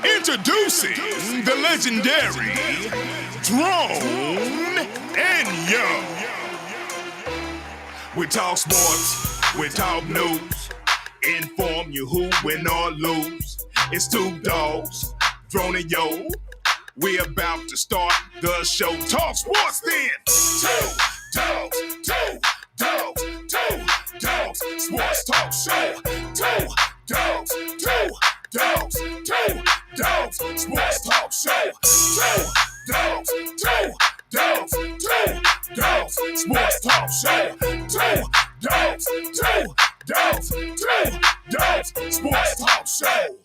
Introducing the legendary Drone and Young. We talk sports, we talk news, inform you who win or lose. It's two dogs, Drone and Yo. We're about to start the show. Talk sports then. Two dogs, sports talk show. Two dogs, sports talk show. Two dogs, sports talk show. Two dogs, sports talk show.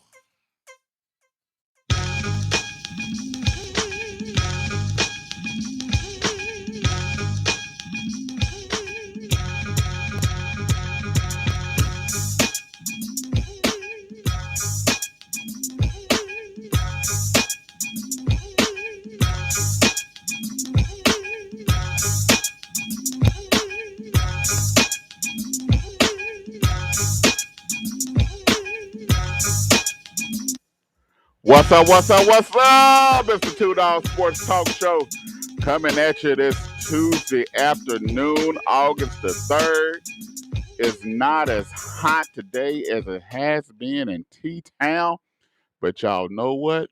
What's up? It's the Two Dog Sports Talk Show coming at you this Tuesday afternoon, August the 3rd. It's not as hot today as it has been in T-Town, but y'all know what?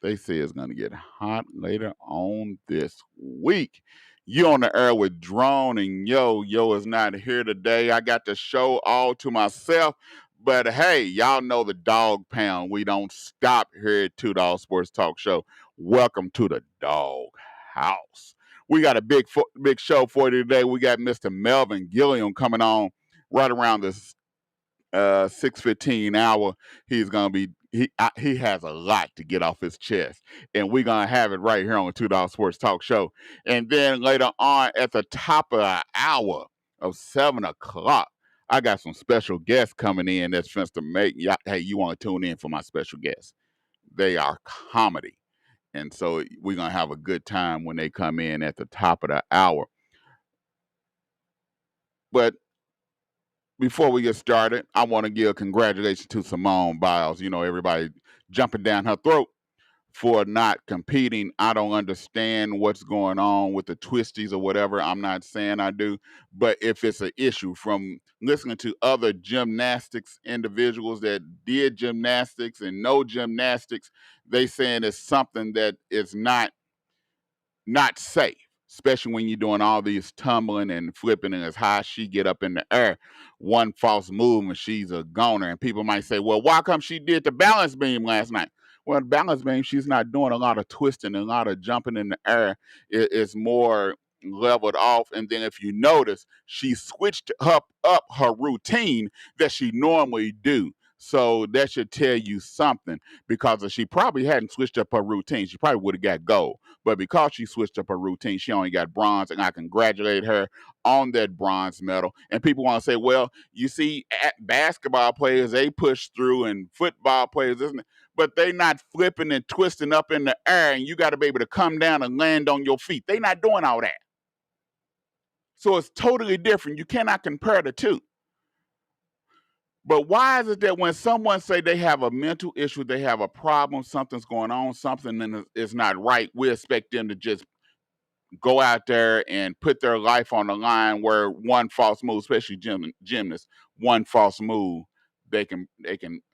They say it's going to get hot later on this week. You on the air with Drone and Yo. Yo is not here today. I got the show all to myself. But hey, y'all know the dog pound. We don't stop here at Two Dog Sports Talk Show. Welcome to the dog house. We got a big show for you today. We got Mr. Melvin Gilliam coming on right around this 6:15 hour. He's gonna be he has a lot to get off his chest, and we're gonna have it right here on the Two Dog Sports Talk Show. And then later on at the top of the hour of 7 o'clock, I got some special guests coming in that's finna make hey, you want to tune in for my special guests. They are comedy. And so we're gonna have a good time when they come in at the top of the hour. But before we get started, I want to give congratulations to Simone Biles. You know, everybody jumping down her throat for not competing. I don't understand what's going on with the twisties or whatever. I'm not saying I do, but if it's an issue from listening to other gymnastics individuals that did gymnastics and know gymnastics, they saying it's something that is not safe, especially when you're doing all these tumbling and flipping, and as high as she get up in the air, one false move and she's a goner. And people might say, well, why come she did the balance beam last night? Well, the balance beam, she's not doing a lot of twisting and a lot of jumping in the air. It's more leveled off. And then if you notice, she switched up her routine that she normally do. So that should tell you something, because if she probably hadn't switched up her routine, she probably would have got gold. But because she switched up her routine, she only got bronze, and I congratulate her on that bronze medal. And people want to say, well, you see, basketball players, they push through, and football players, isn't it? But they not flipping and twisting up in the air, and you got to be able to come down and land on your feet. They not doing all that. So it's totally different. You cannot compare the two. But why is it that when someone say they have a mental issue, they have a problem, something's going on, something is not right, we expect them to just go out there and put their life on the line, where one false move, especially gymnasts, one false move, they can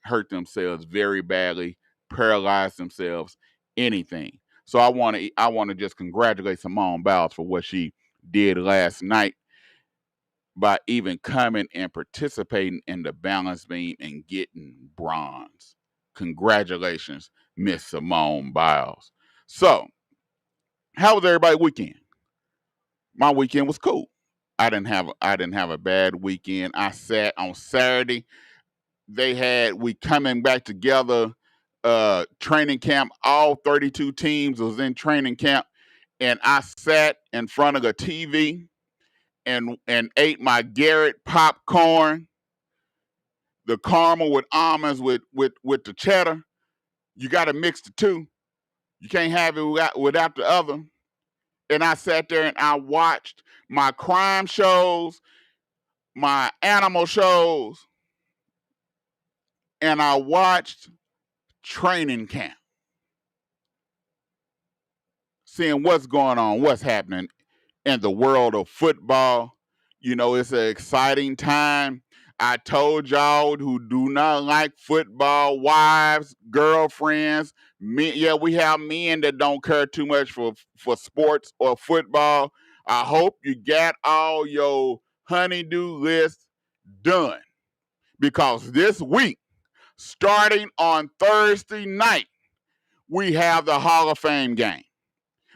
hurt themselves very badly, paralyze themselves, anything. So I want to just congratulate Simone Biles for what she did last night, by even coming and participating in the balance beam and getting bronze. Congratulations, Miss Simone Biles. So, how was everybody's weekend? My weekend was cool. I didn't have a bad weekend. I sat on Saturday. We coming back together, training camp. All 32 teams was in training camp, and I sat in front of a TV and ate my Garrett popcorn, the caramel with almonds with the cheddar. You got to mix the two. You can't have it without the other. And I sat there and I watched my crime shows, my animal shows, and I watched training camp, seeing what's going on, what's happening in the world of football. You know, it's an exciting time. I told y'all who do not like football, wives, girlfriends, men, yeah, we have men that don't care too much for sports or football. I hope you got all your honeydew list done, because this week, starting on Thursday night, we have the Hall of Fame game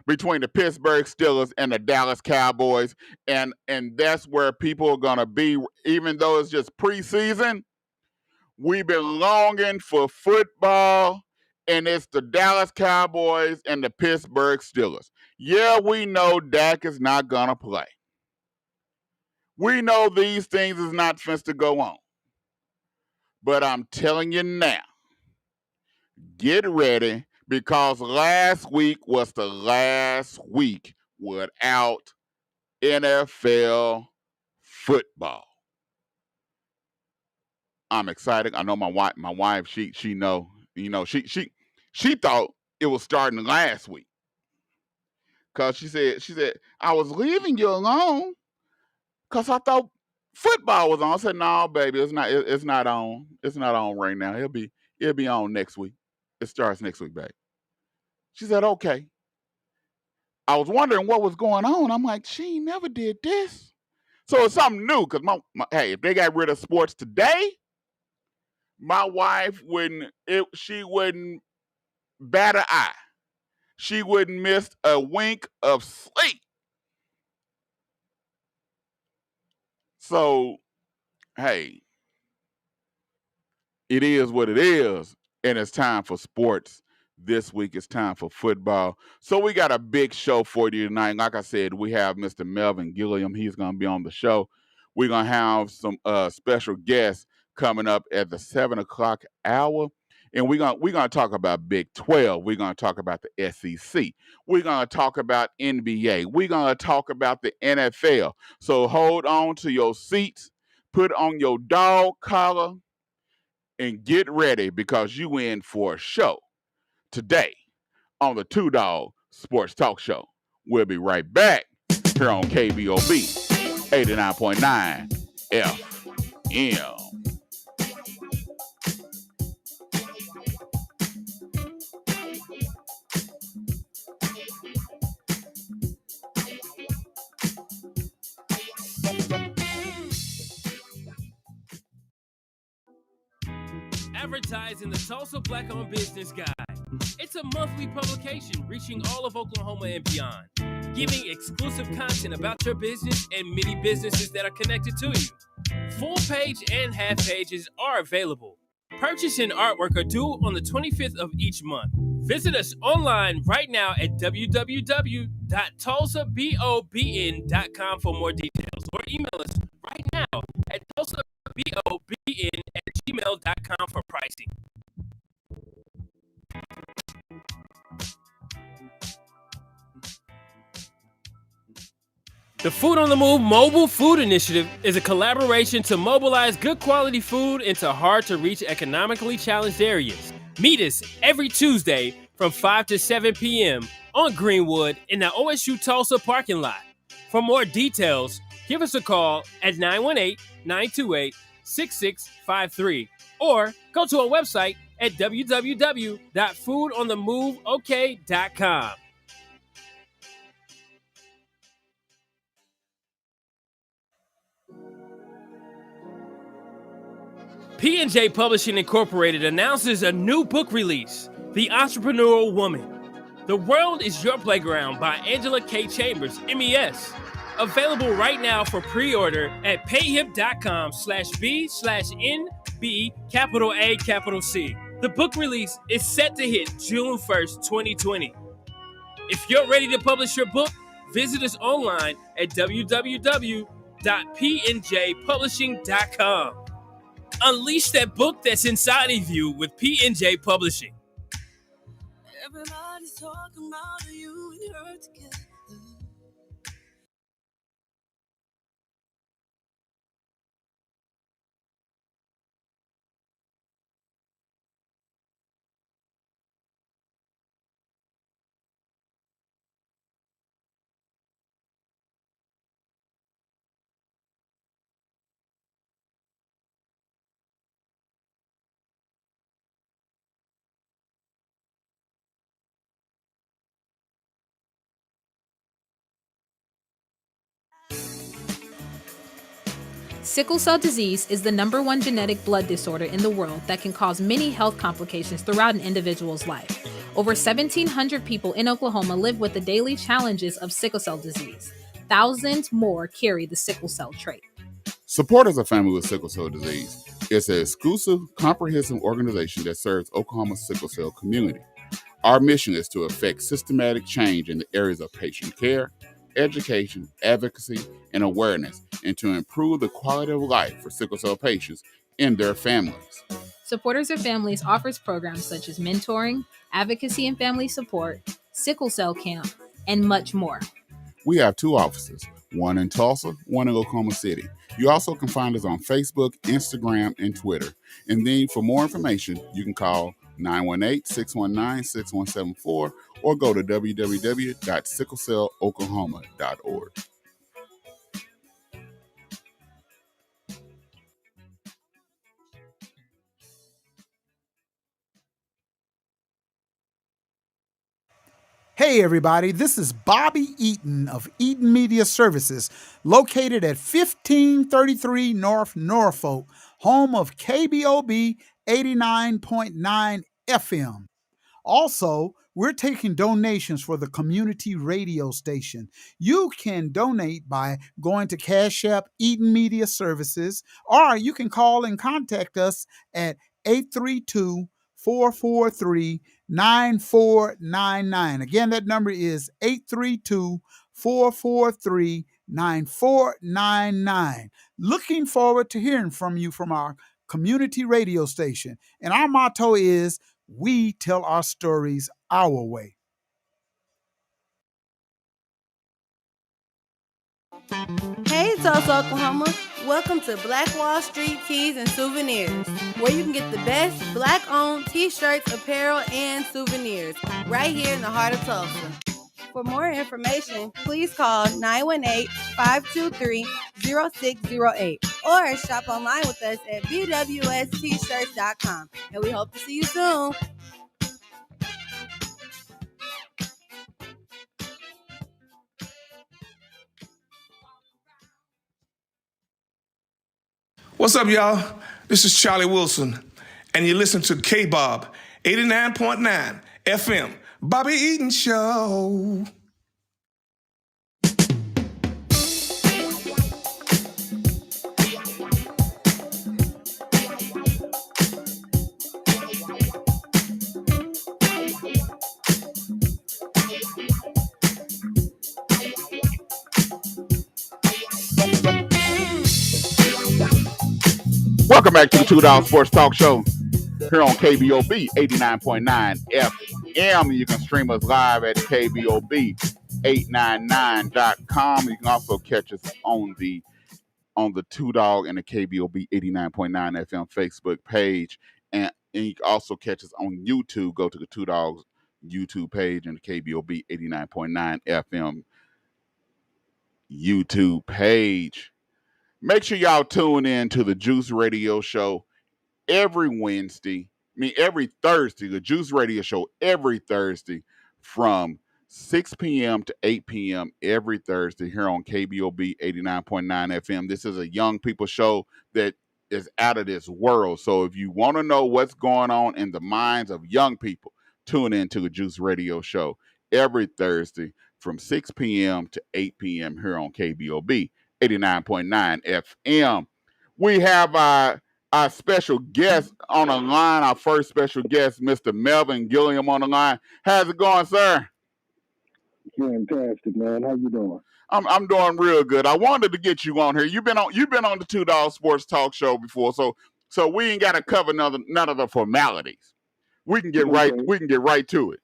between the Pittsburgh Steelers and the Dallas Cowboys. And that's where people are going to be, even though it's just preseason. We've been longing for football, and it's the Dallas Cowboys and the Pittsburgh Steelers. Yeah, we know Dak is not going to play. We know these things is not supposed to go on. But I'm telling you now, get ready, because last week was the last week without NFL football. I'm excited. I know my wife, she know, she thought it was starting last week. Cause she said, I was leaving you alone because I thought football was on. I said, no, baby, it's not on. It's not on right now. It'll be on next week. It starts next week, baby. She said, okay. I was wondering what was going on. I'm like, she never did this. So it's something new, because hey, if they got rid of sports today, my wife she wouldn't bat an eye. She wouldn't miss a wink of sleep. So, hey, it is what it is, and it's time for sports. This week it's time for football. So we got a big show for you tonight. Like I said, we have Mr. Melvin Gilliam. He's going to be on the show. We're going to have some special guests coming up at the 7 o'clock hour. And we're gonna talk about Big 12. We're going to talk about the SEC. We're going to talk about NBA. We're going to talk about the NFL. So hold on to your seats. Put on your dog collar and get ready, because you in for a show today on the Two Dog Sports Talk Show. We'll be right back here on KBOB 89.9 FM. Advertise in the Tulsa Black-Owned Business Guide. It's a monthly publication reaching all of Oklahoma and beyond, giving exclusive content about your business and many businesses that are connected to you. Full page and half pages are available. Purchase and artwork are due on the 25th of each month. Visit us online right now at www.tulsabobn.com for more details, or email us right now at tulsabobn@gmail.com for pricing. The Food on the Move Mobile Food Initiative is a collaboration to mobilize good quality food into hard-to-reach economically challenged areas. Meet us every Tuesday from 5 to 7 p.m. on Greenwood in the OSU Tulsa parking lot. For more details, give us a call at 918-928-6653 or go to our website at www.foodonthemoveok.com. P&J Publishing Incorporated announces a new book release, The Entrepreneurial Woman. The World is Your Playground by Angela K. Chambers, MES. Available right now for pre-order at payhip.com/B/NB_A_C. The book release is set to hit June 1st, 2020. If you're ready to publish your book, visit us online at www.pnjpublishing.com. Unleash that book that's inside of you with P&J Publishing. Everybody's talking about you and her together. Sickle cell disease is the #1 genetic blood disorder in the world that can cause many health complications throughout an individual's life. Over 1,700 people in Oklahoma live with the daily challenges of sickle cell disease. Thousands more carry the sickle cell trait. Support as a family with sickle cell disease. It's an exclusive, comprehensive organization that serves Oklahoma's sickle cell community. Our mission is to effect systematic change in the areas of patient care, education, advocacy, and awareness, and to improve the quality of life for sickle cell patients and their families. Supporters of Families offers programs such as mentoring, advocacy and family support, sickle cell camp, and much more. We have 2 offices, one in Tulsa, one in Oklahoma City. You also can find us on Facebook, Instagram, and Twitter. And then for more information, you can call 918-619-6174 or go to www.sicklecelloklahoma.org. Hey everybody, this is Bobby Eaton of Eaton Media Services, located at 1533 North Norfolk, home of KBOB 89.9 FM. Also, we're taking donations for the community radio station. You can donate by going to Cash App Eaton Media Services, or you can call and contact us at 832-443-9499. Again, that number is 832-443-9499. Looking forward to hearing from you from our community radio station. And our motto is, we tell our stories our way. Hey Tulsa, Oklahoma. Welcome to Black Wall Street Tees and Souvenirs, where you can get the best Black-owned t-shirts, apparel, and souvenirs right here in the heart of Tulsa. For more information, please call 918-523-0608 or shop online with us at bwstshirts.com. And we hope to see you soon. What's up, y'all? This is Charlie Wilson, and you listen to KBOB 89.9 FM, Bobby Eaton Show. Welcome back to the $2 Sports Talk Show here on KBOB 89.9 FM. You can stream us live at KBOB 89.9.com. You can also catch us on the Two Dog and the KBOB 89.9 FM Facebook page. And you can also catch us on YouTube. Go to the Two Dogs YouTube page and the KBOB 89.9 FM YouTube page. Make sure y'all tune in to the Juice Radio Show every Thursday. The Juice Radio Show every Thursday from 6 p.m. to 8 p.m. every Thursday here on KBOB 89.9 FM. This is a young people show that is out of this world. So if you want to know what's going on in the minds of young people, tune in to the Juice Radio Show every Thursday from 6 p.m. to 8 p.m. here on KBOB 89.9 FM. We have our special guest on the line, our first special guest, Mr. Melvin Gilliam on the line. How's it going, sir? Fantastic, man. How you doing? I'm doing real good. I wanted to get you on here. You've been on the $2 Sports Talk Show before, so we ain't got to cover none of the formalities. We can get right to it.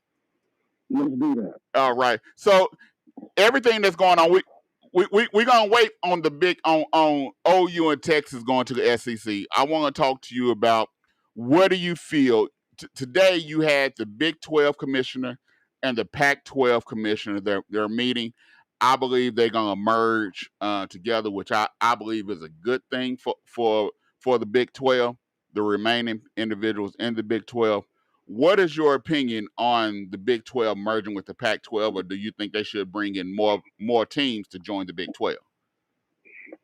Let's do that. All right. So everything that's going on, we're gonna wait on the big on OU and Texas going to the SEC. I want to talk to you about what do you feel today? You had the Big 12 commissioner and the Pac-12 commissioner. They're meeting. I believe they're gonna merge together, which I believe is a good thing for the Big 12, the remaining individuals in the Big 12. What is your opinion on the Big 12 merging with the Pac-12, or do you think they should bring in more teams to join the Big 12?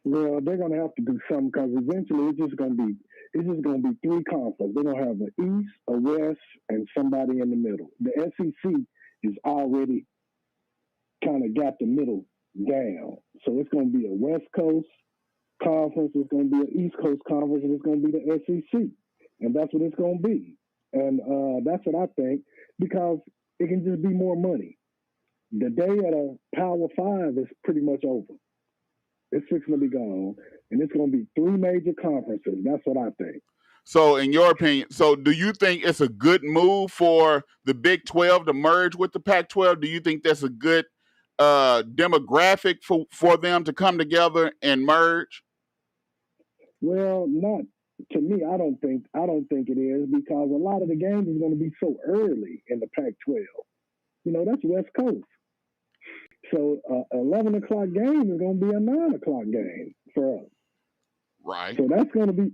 Well, they're gonna have to do something because eventually it's just gonna be three conferences. They're gonna have an East, a West, and somebody in the middle. The SEC is already kind of got the middle down, so it's gonna be a West Coast conference, it's gonna be an East Coast conference, and it's gonna be the SEC, and that's what it's gonna be. And that's what I think because it can just be more money. The day at a Power Five is pretty much over. It's fixing to be gone, and it's going to be three major conferences. That's what I think. So, in your opinion, do you think it's a good move for the Big 12 to merge with the Pac-12? Do you think that's a good demographic for them to come together and merge? Well, not to me. I don't think it is because a lot of the games is going to be so early in the Pac-12. That's West Coast. So 11 o'clock game is going to be a 9 o'clock game for us. Right. So that's going to be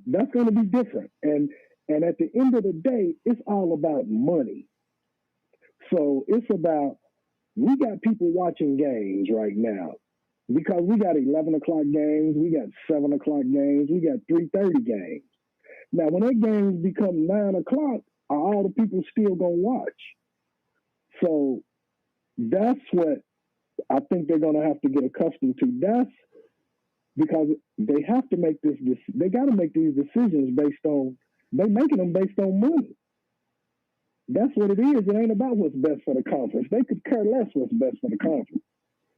different. And at the end of the day, it's all about money. So it's about, we got people watching games right now because we got 11 o'clock games, we got 7 o'clock games, we got 3:30 games. Now, when that games become 9 o'clock, are all the people still going to watch? So that's what I think they're going to have to get accustomed to. That's because they have to make they got to make these decisions they're making them based on money. That's what it is. It ain't about what's best for the conference. They could care less what's best for the conference.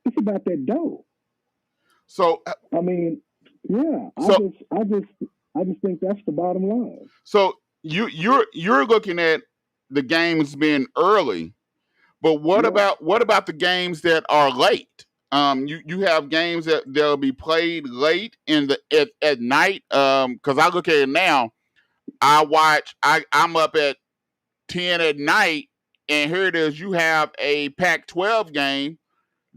It's about that dough. So, I mean, yeah, I just think that's the bottom line. So you're looking at the games being early. But what about the games that are late? You have games that they'll be played late at night. Because I look at it now, I'm up at 10 at night, and here it is. You have a Pac-12 game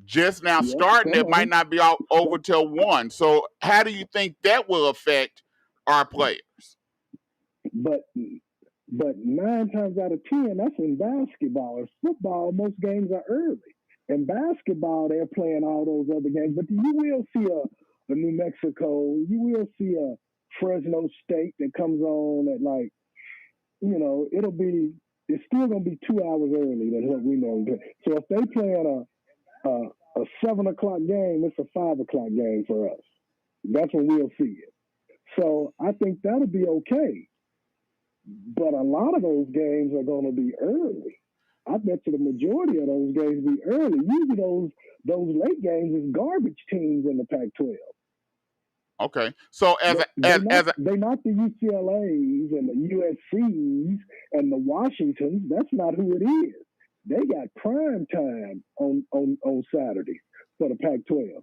just now starting. It might not be over till 1. So how do you think that will affect our players? But 9 times out of 10, that's in basketball. In football, most games are early. In basketball, they're playing all those other games. But you will see a New Mexico. You will see a Fresno State that comes on at it's still going to be 2 hours early than what we know. So if they play a 7 o'clock game, it's a 5 o'clock game for us. That's when we'll see it. So I think that'll be okay. But a lot of those games are going to be early. I bet you the majority of those games be early. Usually those late games is garbage teams in the Pac-12. Okay, so they're not the UCLA's and the USC's and the Washingtons. That's not who it is. They got prime time on Saturday for the Pac-12.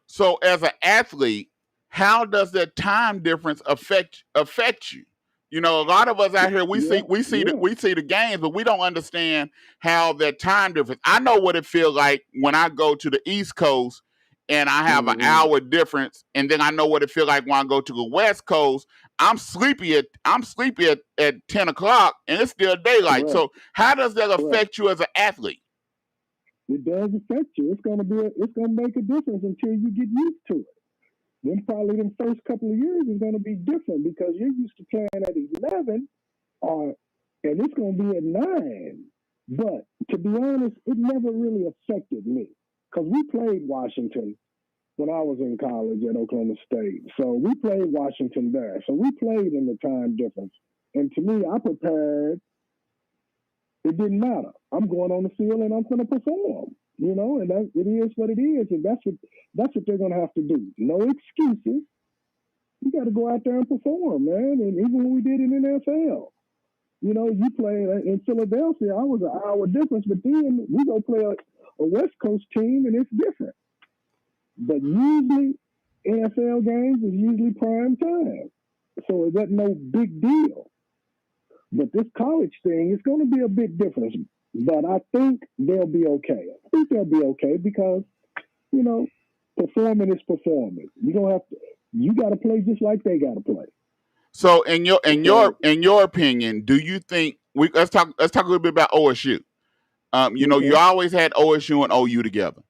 So as an athlete, how does that time difference affect you? A lot of us out here, we see the games, but we don't understand how that time difference. I know what it feels like when I go to the East Coast and I have an hour difference, and then I know what it feels like when I go to the West Coast. I'm sleepy at 10 o'clock, and it's still daylight. Correct. So how does that affect you as an athlete? It does affect you. It's gonna make a difference until you get used to it. Then probably the first couple of years is going to be different because you're used to playing at 11, and it's going to be at 9. But to be honest, it never really affected me because we played Washington when I was in college at Oklahoma State. So we played Washington there. So we played in the time difference. And to me, I prepared. It didn't matter. I'm going on the field and I'm going to perform. And it is what it is, and that's what they're going to have to do. No excuses. You got to go out there and perform, man. And even when we did it in the NFL, you play in Philadelphia, I was an hour difference, but then we go play a West Coast team, and it's different. But usually, NFL games is usually prime time, so it wasn't no big deal. But this college thing is going to be a bit different. But I think they'll be okay. I think they'll be okay because, performing is performing. You got to play just like they got to play. So, in your opinion, do you think let's talk a little bit about OSU? You always had OSU and OU together.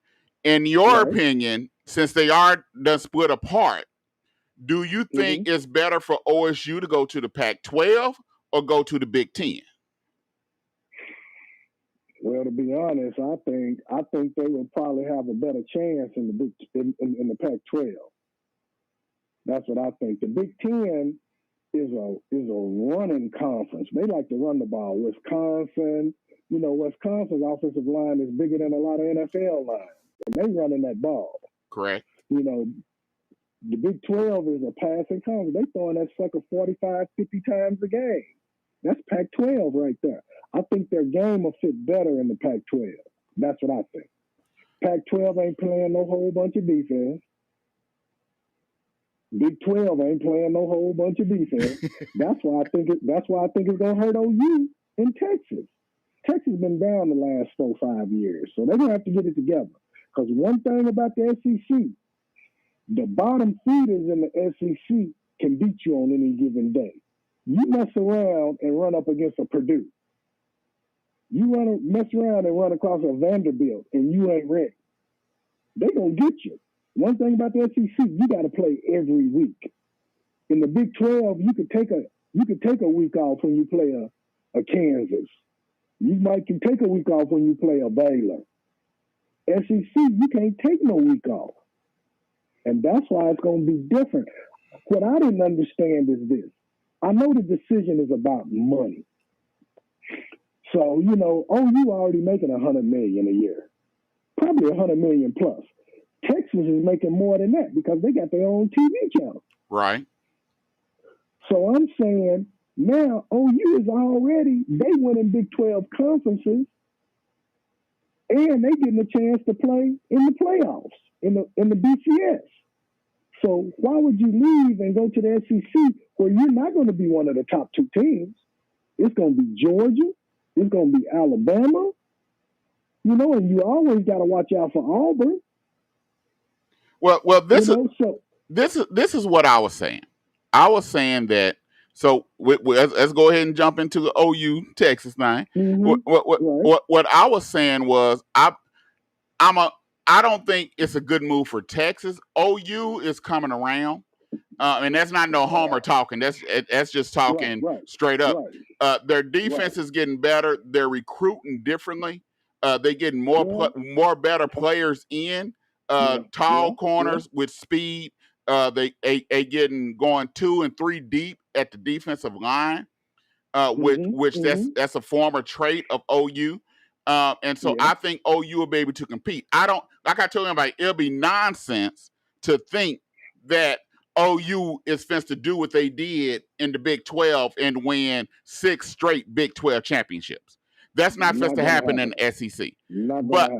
In your Right. opinion, since they are done split apart, do you think Mm-hmm. it's better for OSU to go to the Pac-12 or go to the Big Ten? Well, to be honest, I think they will probably have a better chance in the Pac-12. That's what I think. The Big Ten is a running conference. They like to run the ball. Wisconsin's offensive line is bigger than a lot of NFL lines, and they running that ball. Correct. The Big 12 is a passing conference. They throwing that sucker 45, 50 times a game. That's Pac-12 right there. I think their game will fit better in the Pac-12. That's what I think. Pac-12 ain't playing no whole bunch of defense. Big 12 ain't playing no whole bunch of defense. That's why I think it's gonna hurt OU in Texas. Texas been down the last 4-5 years, so they're gonna have to get it together. Because one thing about the SEC, the bottom feeders in the SEC can beat you on any given day. You mess around and run up against a Purdue. You mess around and run across a Vanderbilt, and you ain't ready. They gonna get you. One thing about the SEC, you got to play every week. In the Big 12, you could take a week off when you play a Kansas. You can take a week off when you play a Baylor. SEC, you can't take no week off. And that's why it's going to be different. What I didn't understand is this. I know the decision is about money. So, OU already making $100 million a year. Probably $100 million plus. Texas is making more than that because they got their own TV channel. Right. So I'm saying now OU is they winning Big 12 conferences, and they getting a chance to play in the playoffs in the BCS. So why would you leave and go to the SEC where you're not going to be one of the top two teams? It's going to be Georgia. It's going to be Alabama. And you always got to watch out for Auburn. Well, this is what I was saying. I was saying that. So let's go ahead and jump into the OU Texas thing. Mm-hmm. What I was saying was I don't think it's a good move for Texas. OU is coming around, and that's not no homer talking. That's just talking straight up. Their defense is getting better. They're recruiting differently. They're getting more better players in. Tall corners with speed. They getting going 2 and 3 deep at the defensive line, which that's a former trait of OU. And so I think OU will be able to compete. I told him, it'll be nonsense to think that OU is supposed to do what they did in the Big 12 and win 6 straight Big 12 championships. That's not supposed to happen in the SEC. But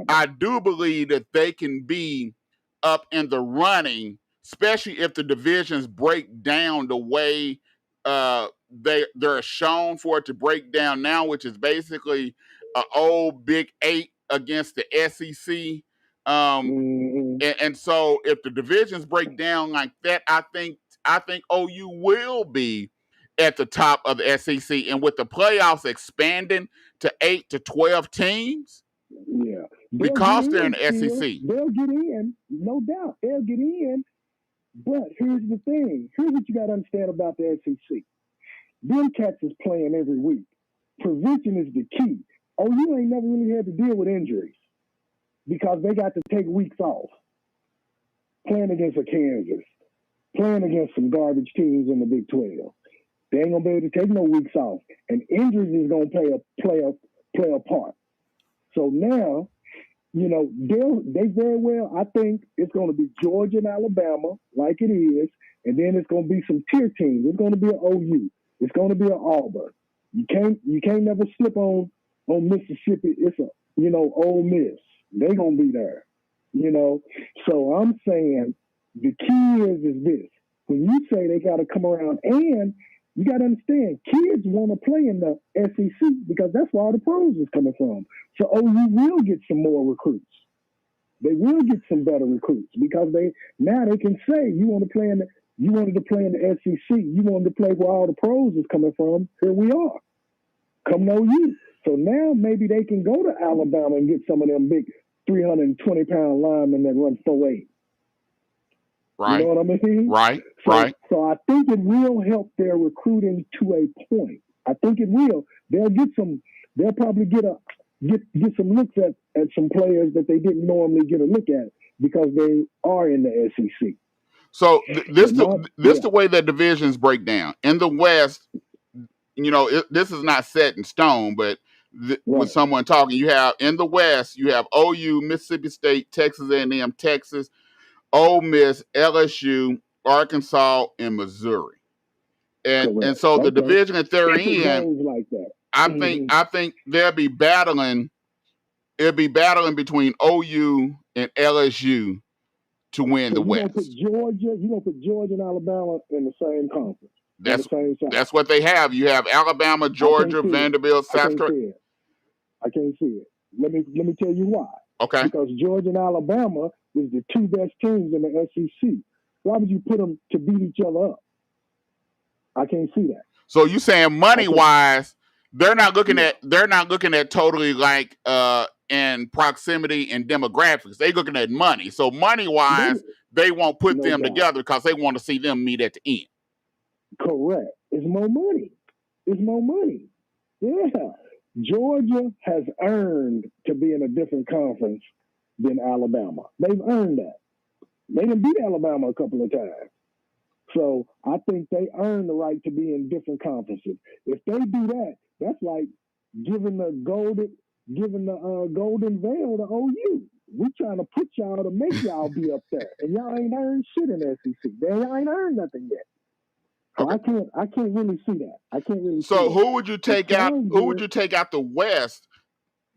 I do believe that they can be up in the running, especially if the divisions break down the way they're shown for it to break down now, which is basically an old Big 8 against the SEC. And so if the divisions break down like that, I think OU will be at the top of the SEC, and with the playoffs expanding to 8 to 12 teams, because they're in the SEC, they'll get in, no doubt. They'll get in, but here's the thing. Here's what you got to understand about the SEC. Them cats is playing every week. Prevention is the key. OU ain't never really had to deal with injuries because they got to take weeks off. Playing against a Kansas, playing against some garbage teams in the Big 12. They ain't gonna be able to take no weeks off, and injuries is gonna play a part. So now, they very well. I think it's gonna be Georgia and Alabama, like it is, and then it's gonna be some tier teams. It's gonna be an OU. It's gonna be an Auburn. You can't never slip on Mississippi. It's a Ole Miss. They gonna be there. So I'm saying the key is this: when you say they got to come around, and you got to understand, kids want to play in the SEC because that's where all the pros is coming from. So OU will get some more recruits. They will get some better recruits because they can say you wanted to play in the SEC, you wanted to play where all the pros is coming from. Here we are. Come to OU. So now maybe they can go to Alabama and get some of them big 320-pound linemen that run 4.8. Right. You know what I mean? Right. So, Right. So I think it will help their recruiting to a point. I think it will. They'll probably get some looks at some players that they didn't normally get a look at because they are in the SEC. So the way that divisions break down in the West. This is not set in stone, but with someone talking, you have in the West, you have OU, Mississippi State, Texas A&M, Texas, Ole Miss, LSU, Arkansas, and Missouri. And so the division that they're in, like that. I think they'll be battling. It'll be battling between OU and LSU to win the West. You're gonna put Georgia and Alabama in the same conference. That's what they have. You have Alabama, Georgia, Vanderbilt, South Carolina. I can't see it. Let me tell you why. Okay. Because Georgia and Alabama is the two best teams in the SEC. Why would you put them to beat each other up? I can't see that. So you saying money wise, they're not looking at totally like in proximity and demographics. They're looking at money. So money wise, they won't put them together because they want to see them meet at the end. Correct. It's more money. Yeah. Georgia has earned to be in a different conference than Alabama. They've earned that. They didn't beat Alabama a couple of times. So I think they earn the right to be in different conferences. If they do that, that's like giving the golden veil to OU. We trying to put y'all to make y'all be up there, and y'all ain't earned shit in SEC. Y'all ain't earned nothing yet. So okay. I can't really see that. So who would you take out? Who would you take out the West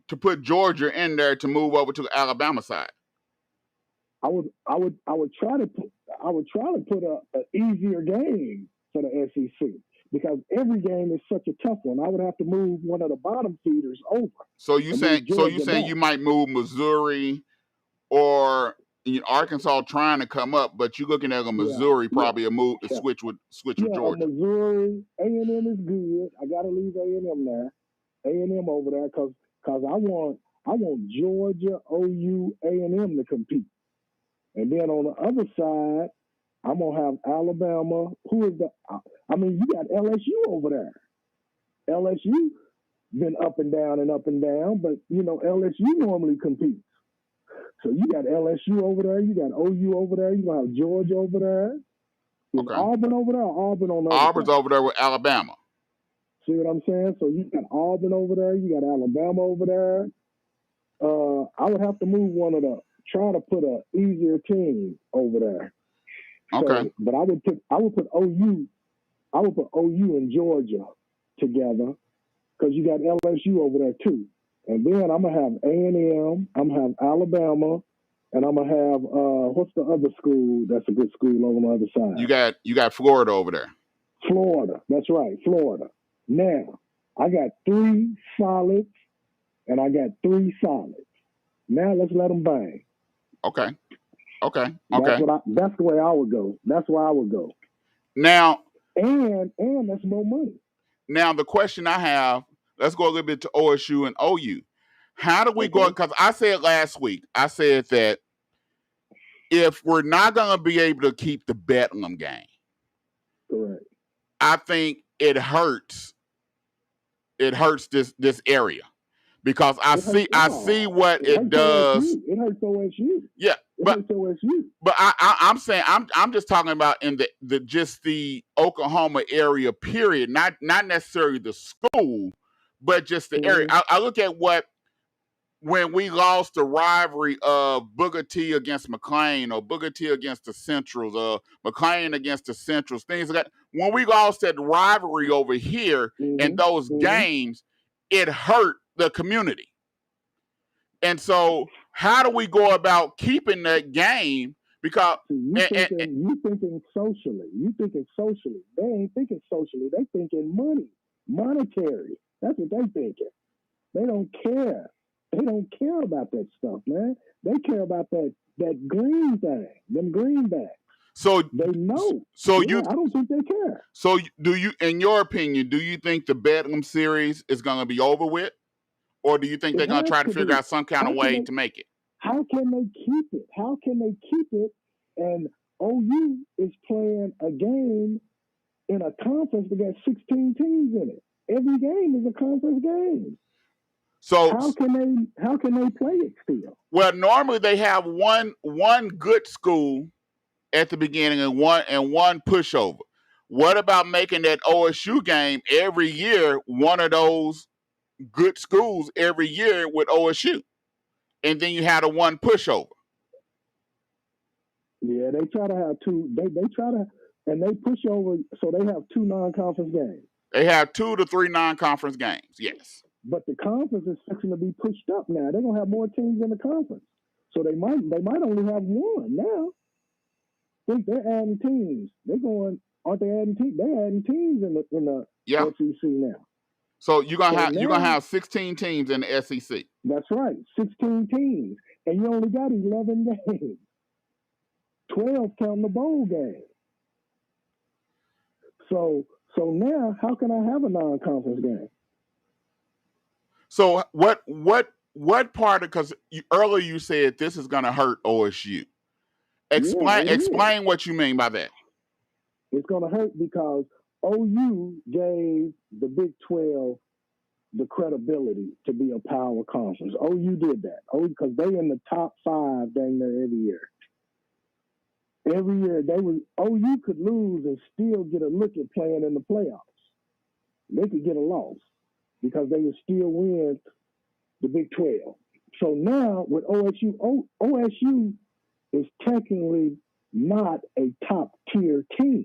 to put Georgia in there to move over to the Alabama side? I would try to put an easier game for the SEC because every game is such a tough one. I would have to move one of the bottom feeders over. So you saying you might move Missouri or Arkansas trying to come up, but you're looking at a Missouri probably a move to switch with Georgia. Missouri, A&M is good. I got to leave A&M there, A&M over there because I want Georgia, OU, A&M to compete. And then on the other side, I'm going to have Alabama. You got LSU over there. LSU been up and down, but, LSU normally competes. So you got LSU over there. You got OU over there. You have Georgia over there. Is Auburn over there or Auburn on the other Auburn's side? over there with Alabama. See what I'm saying? So you got Auburn over there. You got Alabama over there. I would have to move try to put an easier team over there. Okay. So, but I would put OU and Georgia together because you got LSU over there too. And then I'm gonna have A&M, I'm gonna have Alabama, and I'm gonna have what's the other school that's a good school on the other side? You got Florida over there. Florida, that's right, Florida. Now I got 3 solids and I got 3 solids. Now let's let them bang. Okay. That's the way I would go. That's where I would go. Now, and that's more money. Now the question I have, let's go a little bit to OSU and OU. How do we go? Because I said last week, I said that if we're not going to be able to keep the Bedlam game, correct, I think it hurts. It hurts this area. Because I see what it does. OSU. It hurts OSU. Yeah, hurts OSU. But I'm saying I'm just talking about in the Oklahoma area period, not necessarily the school, but just the area. I look at when we lost the rivalry of Booker T against McLean or Booker T against the Centrals or McLean against the Centrals, things like that. When we lost that rivalry over here in those games, it hurt the community. And so how do we go about keeping that game? Because you thinking socially. They ain't thinking socially. They thinking monetary. That's what they thinking. They don't care. They don't care about that stuff, man. They care about that green thing, them greenbacks. So they know. So I don't think they care. So do you, in your opinion, do you think the Bedlam series is going to be over with? Or do you think they're going to try to figure out some kind of way to make it? How can they keep it? How can they keep it? And OU is playing a game in a conference that got 16 teams in it. Every game is a conference game. So how can they play it still? Well, normally they have one good school at the beginning and one pushover. What about making that OSU game every year one of those good schools every year with OSU, and then you had a one pushover? Yeah, they try to have two. They try to, and they push over, so they have two non-conference games. They have 2 to 3 non-conference games. Yes, but the conference is fixing to be pushed up now. They're gonna have more teams in the conference, so they might only have one now. I think they're adding teams. Aren't they adding teams? They're adding teams in the SEC now. So you're gonna have 16 teams in the SEC. That's right, 16 teams, and you only got 11 games. 12 counting the bowl game. So now, how can I have a non-conference game? So what part of, because earlier you said this is going to hurt OSU. Explain what you mean by that. It's going to hurt because OU gave the Big 12 the credibility to be a power conference. OU did that. Because they in the top 5 dang near every year. Every year OU could lose and still get a look at playing in the playoffs. They could get a loss because they would still win the Big 12. So now with OSU is technically not a top tier team.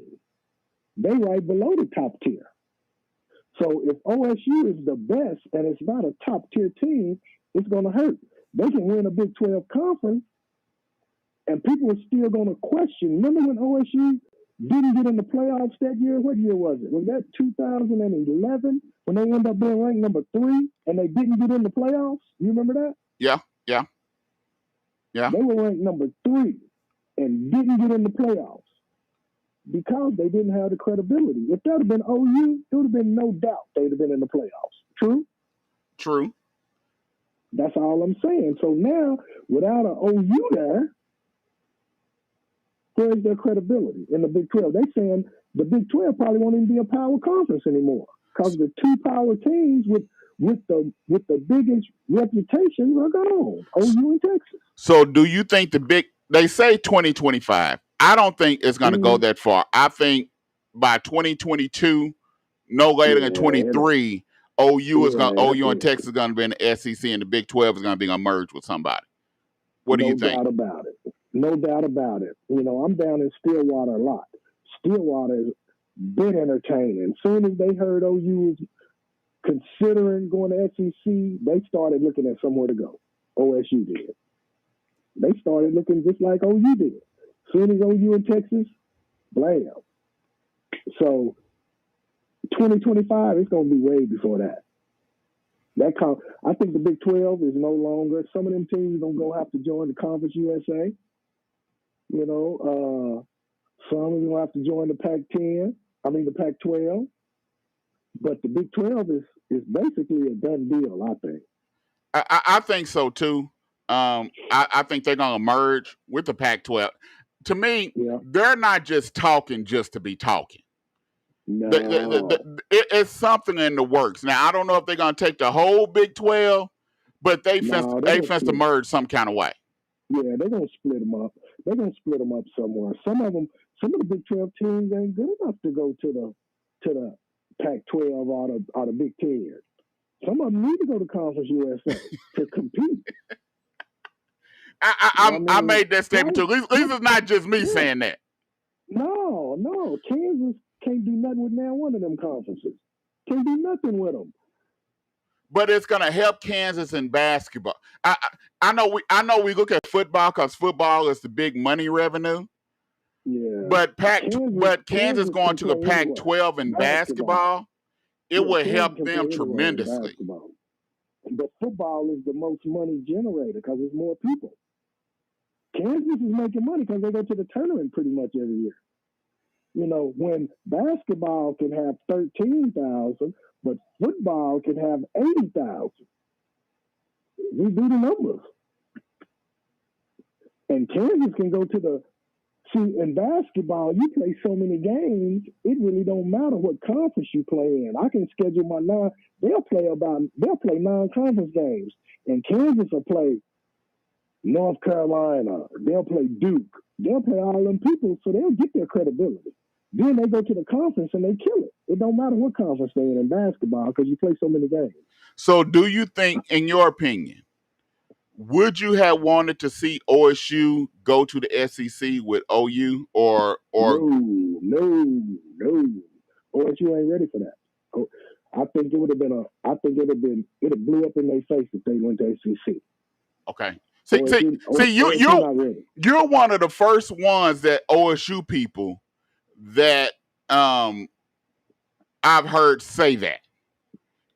They right below the top tier. So if OSU is the best and it's not a top tier team, it's going to hurt. They can win a Big 12 conference and people are still going to question. Remember when OSU didn't get in the playoffs that year? What year was it? Was that 2011 when they ended up being ranked number 3 and they didn't get in the playoffs? You remember that? Yeah. They were ranked number 3 and didn't get in the playoffs because they didn't have the credibility. If that had been OU, it would have been no doubt they'd have been in the playoffs. True. That's all I'm saying. So now, without an OU there, where's their credibility in the Big 12? They're saying the Big 12 probably won't even be a power conference anymore because the 2 power teams with the biggest reputations are gone, OU and Texas. So do you think they say 2025. I don't think it's going to go that far. I think by 2022, no later than 23, OU and Texas is going to be in the SEC and the Big 12 is going to be merged with somebody. What do you think? No doubt about it. No doubt about it. You know, I'm down in Stillwater a lot. Stillwater has been entertaining. As soon as they heard OU was considering going to SEC, they started looking at somewhere to go. OSU did. They started looking just like OU did. As soon as OU in Texas, blam. So 2025, it's going to be way before that. I think the Big 12 is no longer. Some of them teams don't go have to join the Conference USA. You know, some are going to have to join the the Pac-12. But the Big 12 is basically a done deal, I think. I think so, too. I think they're going to merge with the Pac-12. To me, they're not just talking just to be talking. No. It's something in the works. Now, I don't know if they're going to take the whole Big 12, but they to merge some kind of way. Yeah, they're going to split them up. They're going to split them up somewhere. Some of the Big 12 teams ain't good enough to go to the Pac-12 or the Big 10. Some of them need to go to Conference USA to compete. I made that statement too. At least it's not just me saying that. No. Kansas can't do nothing with now one of them conferences. Can't do nothing with them. But it's going to help Kansas in basketball. I know we look at football because football is the big money revenue. Yeah. But Kansas going to the Pac-12 in basketball, it will help them tremendously. But football is the most money generator because there's more people. Kansas is making money because they go to the tournament pretty much every year. You know, when basketball can have 13,000, but football can have 80,000. We do the numbers. And Kansas can go to the see in basketball. You play so many games, it really don't matter what conference you play in. I can schedule my nine. They'll play 9-conference games, and Kansas will play North Carolina. They'll play Duke. They'll play all them people, so they'll get their credibility. Then they go to the conference and they kill it. It don't matter what conference they're in basketball because you play so many games. So do you think, in your opinion, would you have wanted to see OSU go to the SEC with OU or No. OSU ain't ready for that. Oh, I think it would have been it blew up in their face if they went to SEC. Okay. OSU You're one of the first ones that OSU people that I've heard say that.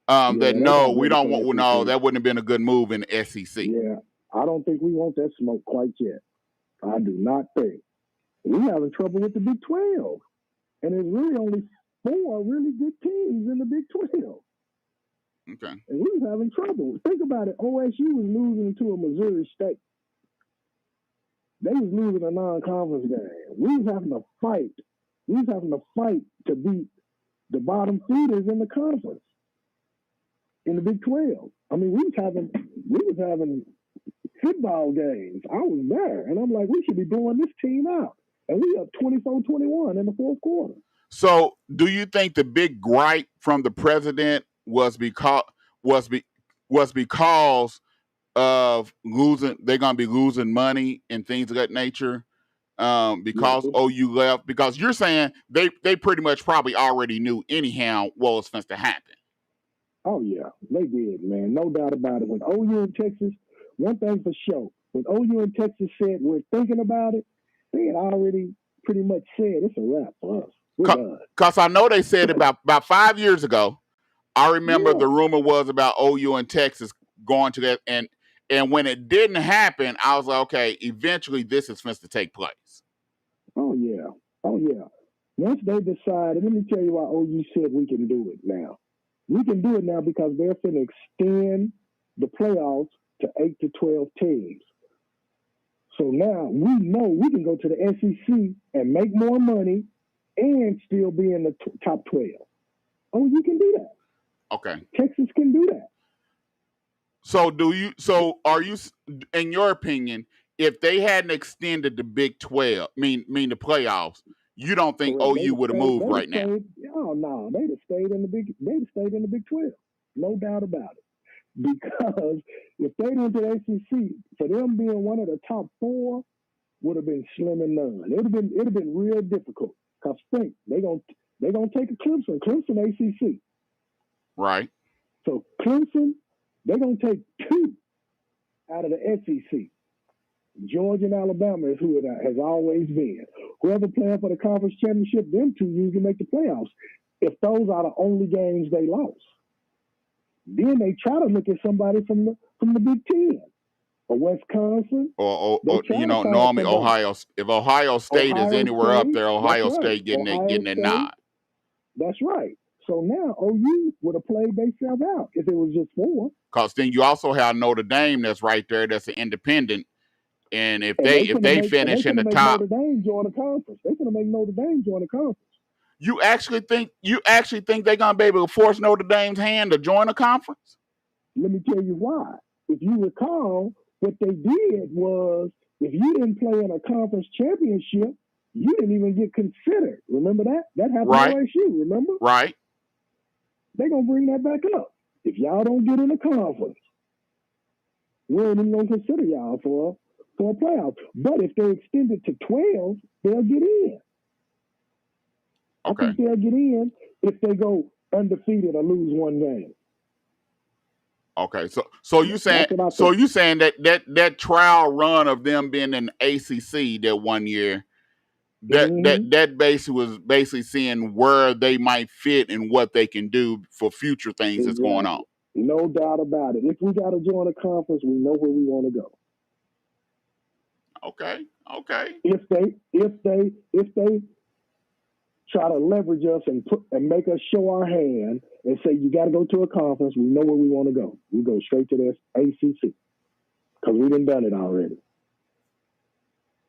That no, we don't want that wouldn't have been a good move in the SEC. Yeah, I don't think we want that smoke quite yet. I do not think. We're having trouble with the Big 12. And there's really only 4 really good teams in the Big 12. Okay. And we was having trouble. Think about it. OSU was losing to a Missouri State. They was losing a non-conference game. We was having to fight. We was having to fight to beat the bottom feeders in the conference. In the Big 12. I mean, we was having football games. I was there, and I'm like, we should be blowing this team out. And we up 24-21 in the fourth quarter. So, do you think the big gripe from the president was because of losing? They're going to be losing money and things of that nature because OU left. Because you're saying they pretty much probably already knew anyhow what was supposed to happen. Oh, yeah, they did, man. No doubt about it. When OU and Texas, one thing for sure, when OU and Texas said we're thinking about it, they had already pretty much said it's a wrap for us. Because I know they said about 5 years ago, I remember the rumor was about OU and Texas going to that. And when it didn't happen, I was like, okay, eventually this is supposed to take place. Oh, yeah. Once they decided, let me tell you why OU said we can do it now. We can do it now because they're going to extend the playoffs to 8 to 12 teams. So now we know we can go to the SEC and make more money and still be in the top 12. Oh, you can do that. Okay. Texas can do that. So are you, in your opinion, if they hadn't extended the Big 12, mean the playoffs, you don't think OU would have moved right now? Oh no, they'd have stayed in the Big 12. No doubt about it. Because if they went to the SEC, for them being one of the top 4 would have been slim and none. It'd have been real difficult. Cause think they gonna take a Clemson ACC. Right. So Clemson, they're gonna take 2 out of the SEC. Georgia and Alabama is who it has always been. Whoever playing for the conference championship, them 2 usually make the playoffs. If those are the only games they lost, then they try to look at somebody from the Big 10 or Wisconsin. Or normally Ohio. If Ohio State is anywhere up there, Ohio State getting a nod. That's right. So now OU would have played themselves out if it was just 4. Because then you also have Notre Dame that's right there. That's an independent. And if they finish in the top, Notre Dame join the conference. They're going to make Notre Dame join the conference. You actually think they're going to be able to force Notre Dame's hand to join a conference? Let me tell you why. If you recall, what they did was if you didn't play in a conference championship, you didn't even get considered. Remember that? That happened to OSU, remember? Right. They're going to bring that back up. If y'all don't get in a conference, we ain't even going to consider y'all for a playoff. But if they extend it to 12, they'll get in. Okay. I think they'll get in if they go undefeated or lose 1 game. Okay, so you saying that trial run of them being in the ACC that 1 year, that basically was basically seeing where they might fit and what they can do for future things that's going on. No doubt about it. If we got to join a conference, we know where we want to go. Okay. If they try to leverage us and make us show our hand and say you got to go to a conference, we know where we want to go. We go straight to the ACC because we done it already.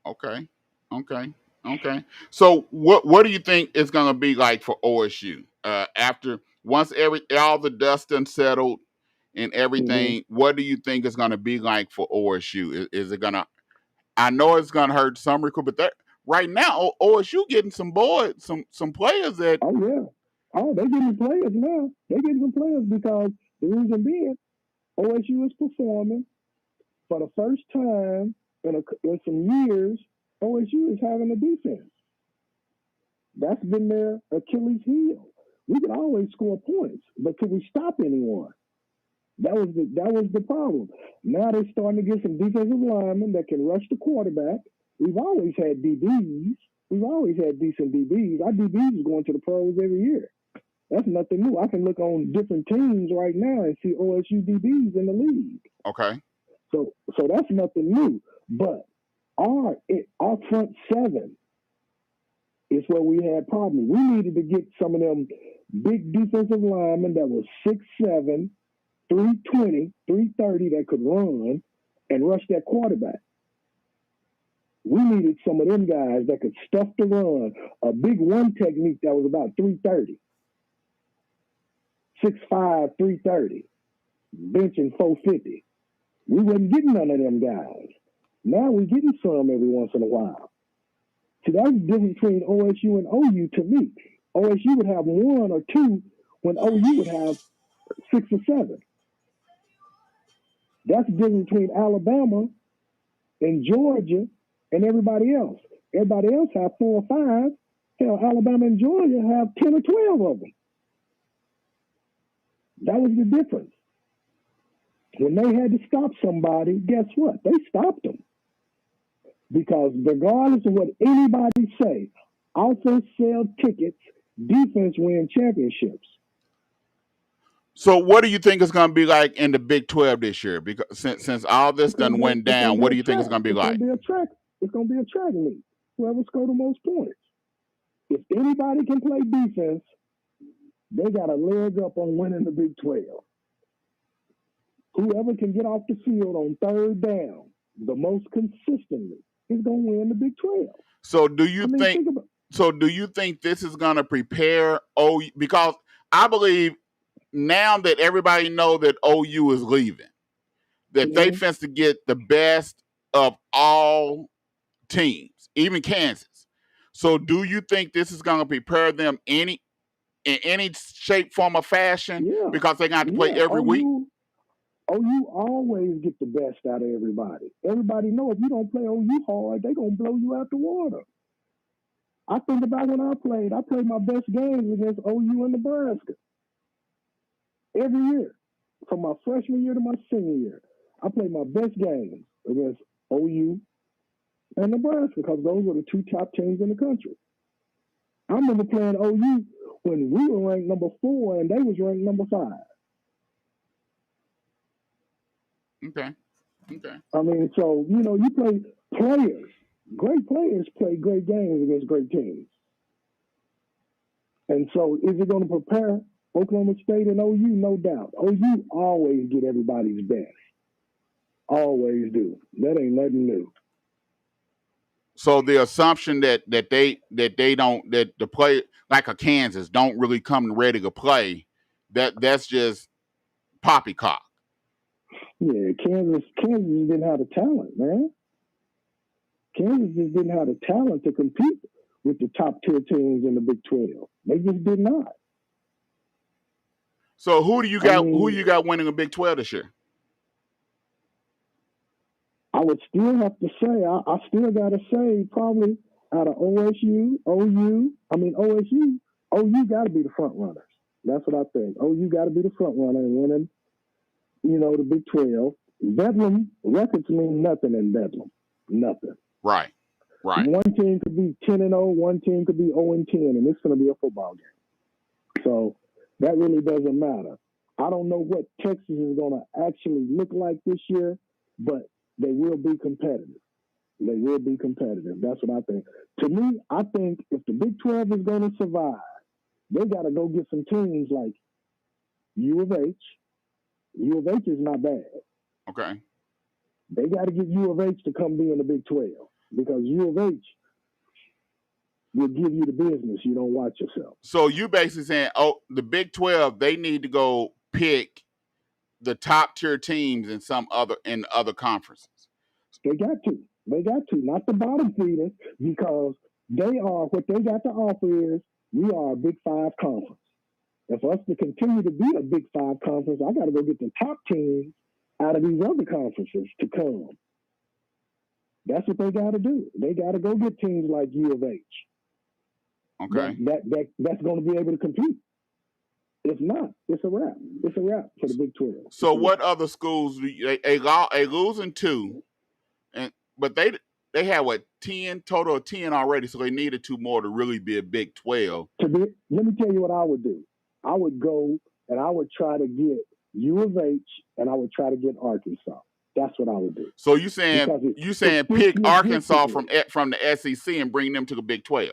Okay. Okay. Okay. So what do you think it's gonna be like for OSU? After once all the dust done settled and Hmm. everything, what do you think it's gonna be like for OSU? Is it gonna I know it's gonna hurt some recruit, but that right now OSU getting some boys, some players that Oh yeah. Oh, they getting players now. They getting some players because the reason being OSU is performing for the first time in some years. OSU is having a defense. That's been their Achilles heel. We can always score points, but can we stop anyone? That was the problem. Now they're starting to get some defensive linemen that can rush the quarterback. We've always had DBs. We've always had decent DBs. Our DBs is going to the pros every year. That's nothing new. I can look on different teams right now and see OSU DBs in the league. okay. So that's nothing new. But our front seven is where we had problems. We needed to get some of them big defensive linemen that was 6'7", 320, 330 that could run and rush that quarterback. We needed some of them guys that could stuff the run. A big one technique that was about 330. 6'5", 330. Benching 450. We wasn't getting none of them guys. Now we're getting some every once in a while. See, that's the difference between OSU and OU to me. OSU would have one or two when OU would have 6 or 7. That's the difference between Alabama and Georgia and everybody else. Everybody else have 4 or 5. Hell, Alabama and Georgia have 10 or 12 of them. That was the difference. When they had to stop somebody, guess what? They stopped them. Because regardless of what anybody say, offense sell tickets, defense win championships. So what do you think it's gonna be like in the Big 12 this year? Because since all this done went down, what do you think it's gonna be like? It's gonna be a track meet. Whoever scored the most points. If anybody can play defense, they got a leg up on winning the Big 12. Whoever can get off the field on third down the most consistently is going to win the Big 12. So do you think this is going to prepare OU? Because I believe now that everybody know that OU is leaving, that they fence to get the best of all teams, even Kansas. So do you think this is going to prepare them in any shape, form, or fashion? Yeah. Because they're going to have to play every week? OU always get the best out of everybody. Everybody know if you don't play OU hard, they're going to blow you out the water. I think about when I played my best games against OU and Nebraska. Every year. From my freshman year to my senior year. I played my best games against OU and Nebraska because those were the 2 top teams in the country. I remember playing OU when we were ranked number 4 and they was ranked number 5. Okay. I mean, so, you play players. Great players play great games against great teams. And so is it going to prepare Oklahoma State and OU? No doubt. OU always get everybody's best. Always do. That ain't nothing new. So the assumption that the play like a Kansas don't really come ready to play, that's just poppycock. Yeah, Kansas didn't have the talent, man. Kansas just didn't have the talent to compete with the top tier teams in the Big 12. They just did not. So who you got winning the Big 12 this year? I would still have to say, I still got to say probably out of OSU, OU got to be the front runners. That's what I think. OU got to be the front runner and winning, the Big 12. Bedlam, records mean nothing in Bedlam. Nothing. Right. One team could be 10-0, one team could be 0-10, and it's going to be a football game. So that really doesn't matter. I don't know what Texas is going to actually look like this year, but they will be competitive. They will be competitive. That's what I think. To me, I think if the Big 12 is going to survive, they got to go get some teams like U of H. U of H is not bad. Okay. They got to get U of H to come be in the Big 12. because U of H will give you the business. You don't watch yourself. So you basically saying, oh, the Big 12, they need to go pick the top tier teams in other conferences. They got to. Not the bottom feeders, because what they got to offer is we are a Big 5 conference. And for us to continue to be a Big 5 conference, I got to go get the top teams out of these other conferences to come. That's what they got to do. They got to go get teams like U of H. Okay. That's going to be able to compete. If not, it's a wrap. It's a wrap for the Big 12. So what other schools do they losing 2, but they had what, 10 total of 10 already, so they needed 2 more to really be a Big 12. Let me tell you what I would do. I would go and I would try to get U of H and I would try to get Arkansas. That's what I would do. So you saying pick Arkansas from the SEC and bring them to the Big 12?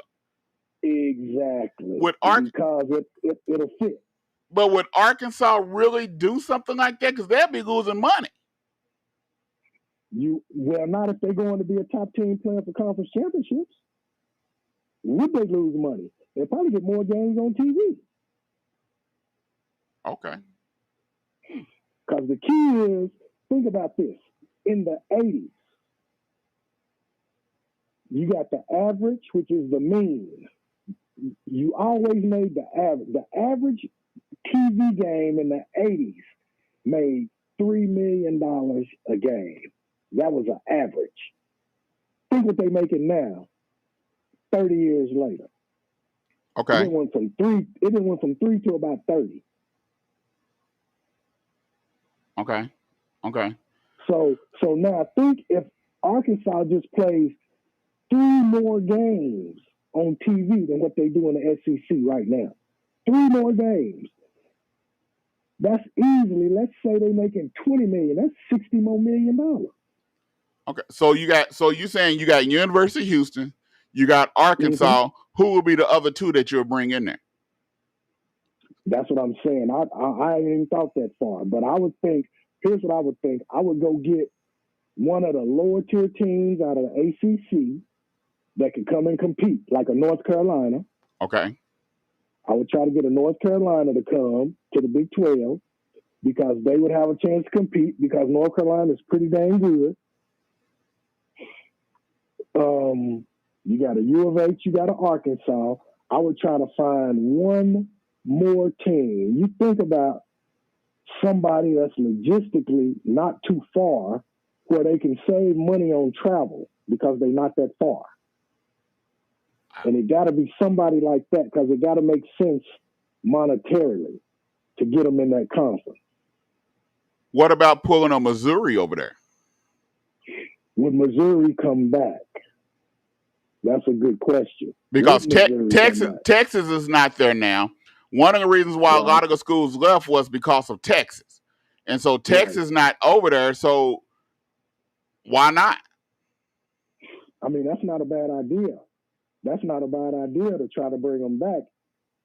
Exactly. Because it'll fit. But would Arkansas really do something like that? Because they'll be losing money. Not if they're going to be a top team playing for conference championships. Would they lose money? They'll probably get more games on TV. Okay. Because the key is, think about this. In the 80s, you got the average, which is the mean. You always made the average. The average TV game in the 80s made $3 million a game. That was an average. Think what they're making now, 30 years later. Okay. It went from 3 to about 30. Okay. So now think if Arkansas just plays 3 more games on TV than what they do in the SEC right now. 3 more games. That's easily, let's say they're making $20 million. That's $60 more million. Okay. So you saying you got University of Houston, you got Arkansas. Mm-hmm. Who will be the other 2 that you'll bring in there? That's what I'm saying. I ain't even thought that far, but I would think, here's what I would think. I would go get one of the lower tier teams out of the ACC that can come and compete, like a North Carolina. Okay. I would try to get a North Carolina to come to the Big 12 because they would have a chance to compete because North Carolina is pretty dang good. You got a U of H, you got an Arkansas. I would try to find one more team. You think about somebody that's logistically not too far where they can save money on travel because they're not that far. And it got to be somebody like that because it got to make sense monetarily to get them in that conference. What about pulling a Missouri over there? Would Missouri come back? That's a good question. Because Texas is not there now. One of the reasons why a lot of the schools left was because of Texas. And so Texas is not over there, so why not? I mean, that's not a bad idea. That's not a bad idea to try to bring them back.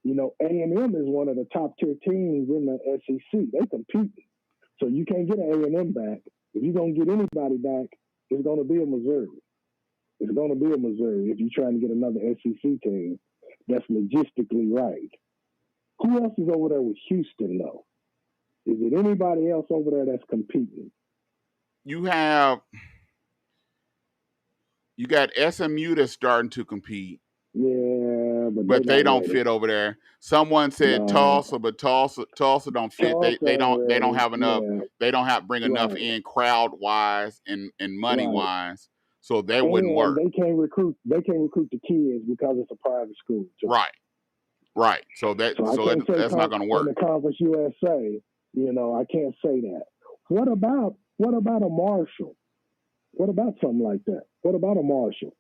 You know, A&M is one of the top tier teams in the SEC. They compete. So you can't get an A&M back. If you're going to get anybody back, it's going to be a Missouri. It's going to be a Missouri if you're trying to get another SEC team that's logistically right. Who else is over there with Houston, though? Is it anybody else over there that's competing? You got SMU that's starting to compete. Yeah, but they don't fit over there. Someone said Tulsa, but Tulsa don't fit. They don't have enough. Yeah. They don't bring enough in crowd wise and money wise, so that wouldn't work. They can't recruit the kids because it's a private school. Too. Right. So that's not going to work. In the Conference USA, I can't say that. What about a Marshall? What about something like that? What about a Marshall?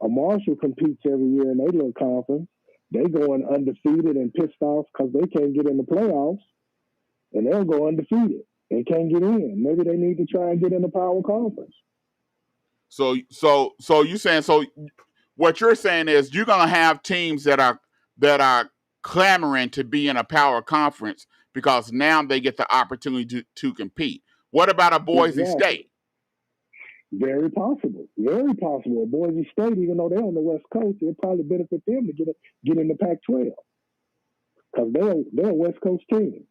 A Marshall competes every year in their little conference. They going undefeated and pissed off because they can't get in the playoffs, and they'll go undefeated and can't get in. Maybe they need to try and get in the power conference. So you saying what you're saying is you're going to have teams that are clamoring to be in a power conference because now they get the opportunity to compete. What about a Boise State? Very possible. Very possible. Boise State, even though they're on the West Coast, it'd probably benefit them to get in the Pac-12 because they're a West Coast team.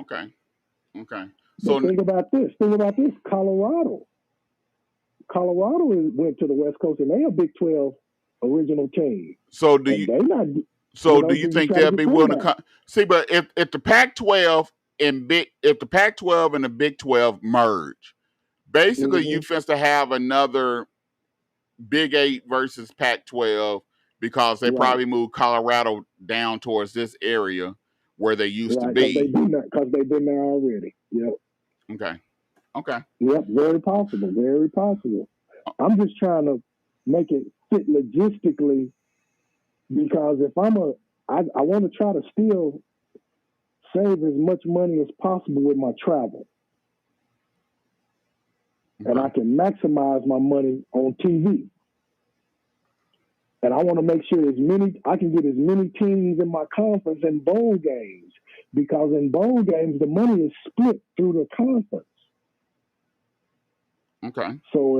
Okay. So So think about this. Colorado went to the West Coast and they're a Big 12 original team. so do And you they not. so do you think they'll be willing to come? See, but if the Pac-12 and the Big 12 merge, basically you finna to have another Big 8 versus Pac-12 because they probably moved Colorado down towards this area where they used to be. Because they've been there already. Yep. Okay. Yep. Very possible. Very possible. I'm just trying to make it fit logistically because if I want to try to still save as much money as possible with my travel. And I can maximize my money on TV. And I want to make sure I can get as many teams in my conference in bowl games because in bowl games the money is split through the conference. Okay. So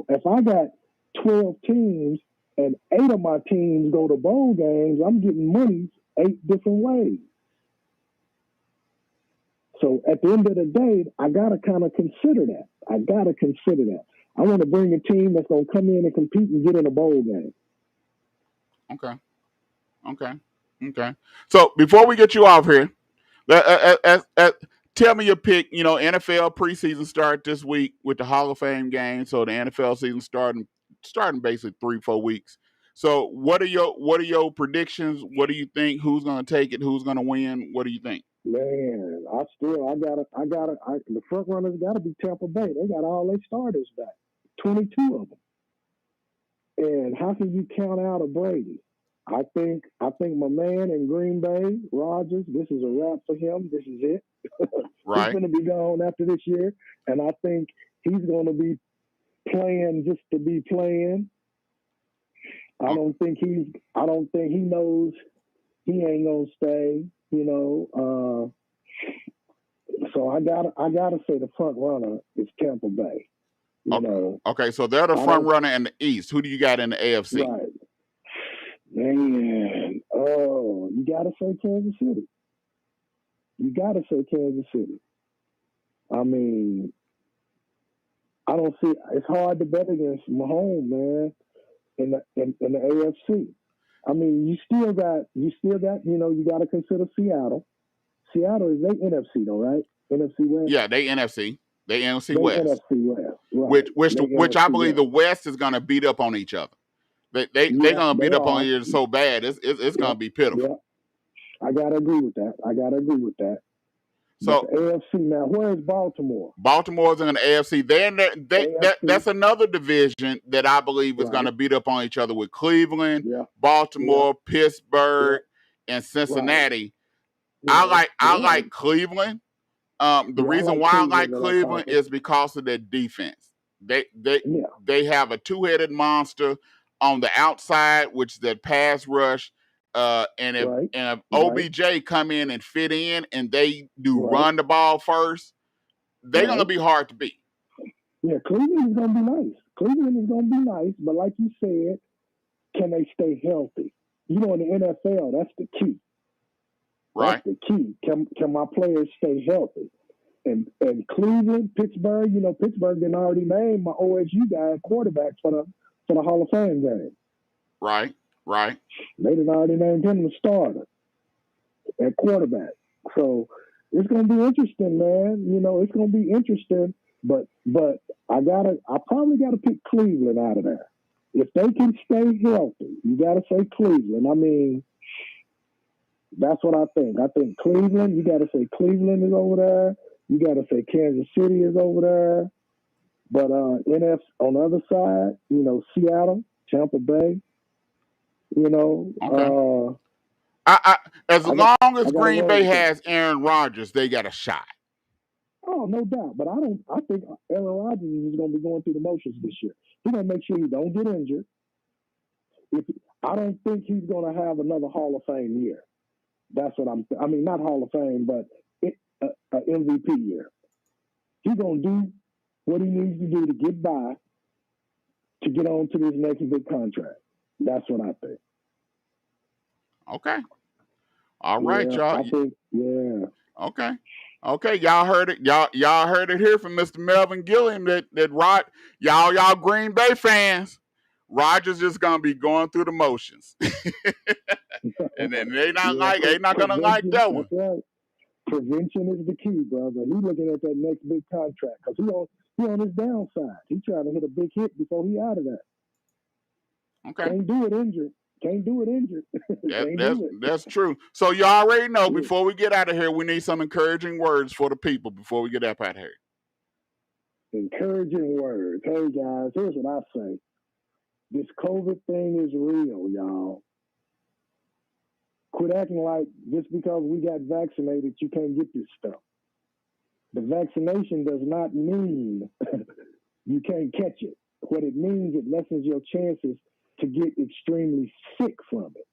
if I got 12 teams and 8 of my teams go to bowl games, I'm getting money 8 different ways. So at the end of the day, I gotta kind of consider that. I want to bring a team that's gonna come in and compete and get in a bowl game. Okay. So before we get you off here, tell me your pick. NFL preseason start this week with the Hall of Fame game. So the NFL season starting basically 3-4 weeks. So what are your predictions? What do you think? Who's going to take it? Who's going to win? What do you think? Man, the front runners gotta be Tampa Bay. They got all their starters back, 22 of them. And how can you count out a Brady? I think my man in Green Bay, Rodgers, this is a wrap for him. This is it. Right. He's going to be gone after this year, and I think he's going to be playing just to be playing. I don't think he knows he ain't gonna stay. So I gotta say the front runner is Tampa Bay. Okay, so they're the front runner in the East. Who do you got in the AFC? Right. Man, you gotta say Kansas City. I mean, I don't see. It's hard to bet against Mahomes, man, in the AFC. I mean, you still got. You got to consider Seattle. Seattle is they NFC though, right? NFC West. Yeah, they NFC. They NFC West. NFC West. Right. Which I believe the West is going to beat up on each other. They're going to beat up on each other so bad it's going to be pitiful. Yeah. I gotta agree with that. So the AFC now, where is Baltimore? Baltimore's in the AFC. That's another division that I believe is going to beat up on each other with Cleveland, Baltimore, Pittsburgh, and Cincinnati. Right. I like Cleveland. The reason why I like Cleveland is because of their defense. They have a two-headed monster on the outside, which is their pass rush. And if OBJ come in and fit in and they do run the ball first, they're going to be hard to beat. Yeah, Cleveland is going to be nice. But like you said, can they stay healthy? In the NFL, that's the key. Right. That's the key. Can my players stay healthy? And Cleveland, Pittsburgh, Pittsburgh didn't already name my OSU guy quarterback for the Hall of Fame game. Right. They didn't already named him the starter at quarterback. So it's gonna be interesting, man. It's gonna be interesting. But I probably gotta pick Cleveland out of there. If they can stay healthy, you gotta say Cleveland. I mean, that's what I think. I think Cleveland, you gotta say Cleveland is over there. You gotta say Kansas City is over there. But on the other side, Seattle, Tampa Bay, Okay. As long as Green Bay has Aaron Rodgers, they got a shot. Oh, no doubt. But I think Aaron Rodgers is going to be going through the motions this year. He's going to make sure he don't get injured. I don't think he's going to have another Hall of Fame year. That's what I mean, not Hall of Fame, but an MVP year. He's going to do what he needs to do to get by to get on to this next big contract. That's what I think. Okay. All right, y'all. I think, yeah. Okay. Okay, y'all heard it. Y'all heard it here from Mr. Melvin Gilliam that y'all Green Bay fans, Rodgers just gonna be going through the motions. And then they not gonna like that one. That's right. Prevention is the key, brother. He's looking at that next big contract because he on his downside. He's trying to hit a big hit before he out of that. Okay. Can't do it injured. That's true. So you already know, before we get out of here, we need some encouraging words for the people before we get up out of here. Encouraging words. Hey, guys, here's what I say. This COVID thing is real, y'all. Quit acting like just because we got vaccinated, you can't get this stuff. The vaccination does not mean you can't catch it. What it means, it lessens your chances to get extremely sick from it.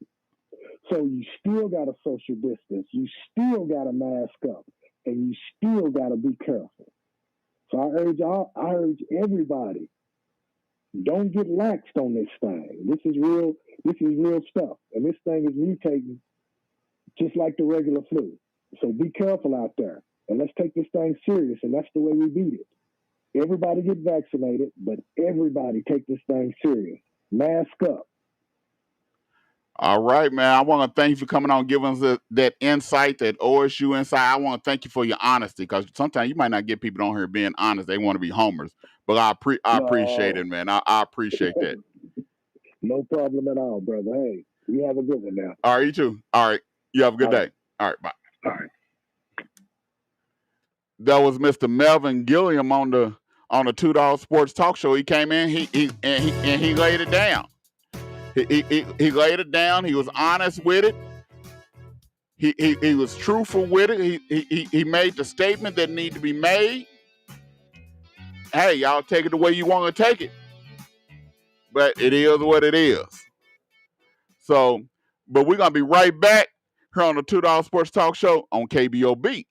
So you still got to social distance. You still got to mask up. And you still got to be careful. So I urge everybody, don't get laxed on this thing. This is real stuff. And this thing is mutating just like the regular flu. So be careful out there. And let's take this thing serious. And that's the way we beat it. Everybody get vaccinated, but everybody take this thing serious. Mask up. All right, man. I want to thank you for coming on, giving us that insight, that OSU insight. I want to thank you for your honesty, because sometimes you might not get people on here being honest. They want to be homers. But I appreciate it, man. I appreciate that. No problem at all, brother. Hey, you have a good one now. All right, you too. All right. You have a good day. All right, bye. All right. That was Mr. Melvin Gilliam on the $2 Sports Talk Show. He came in, he laid it down. He laid it down. He was honest with it. He was truthful with it. He made the statement that needed to be made. Hey, y'all take it the way you want to take it. But it is what it is. So, but we're going to be right back here on the $2 Sports Talk Show on KBOB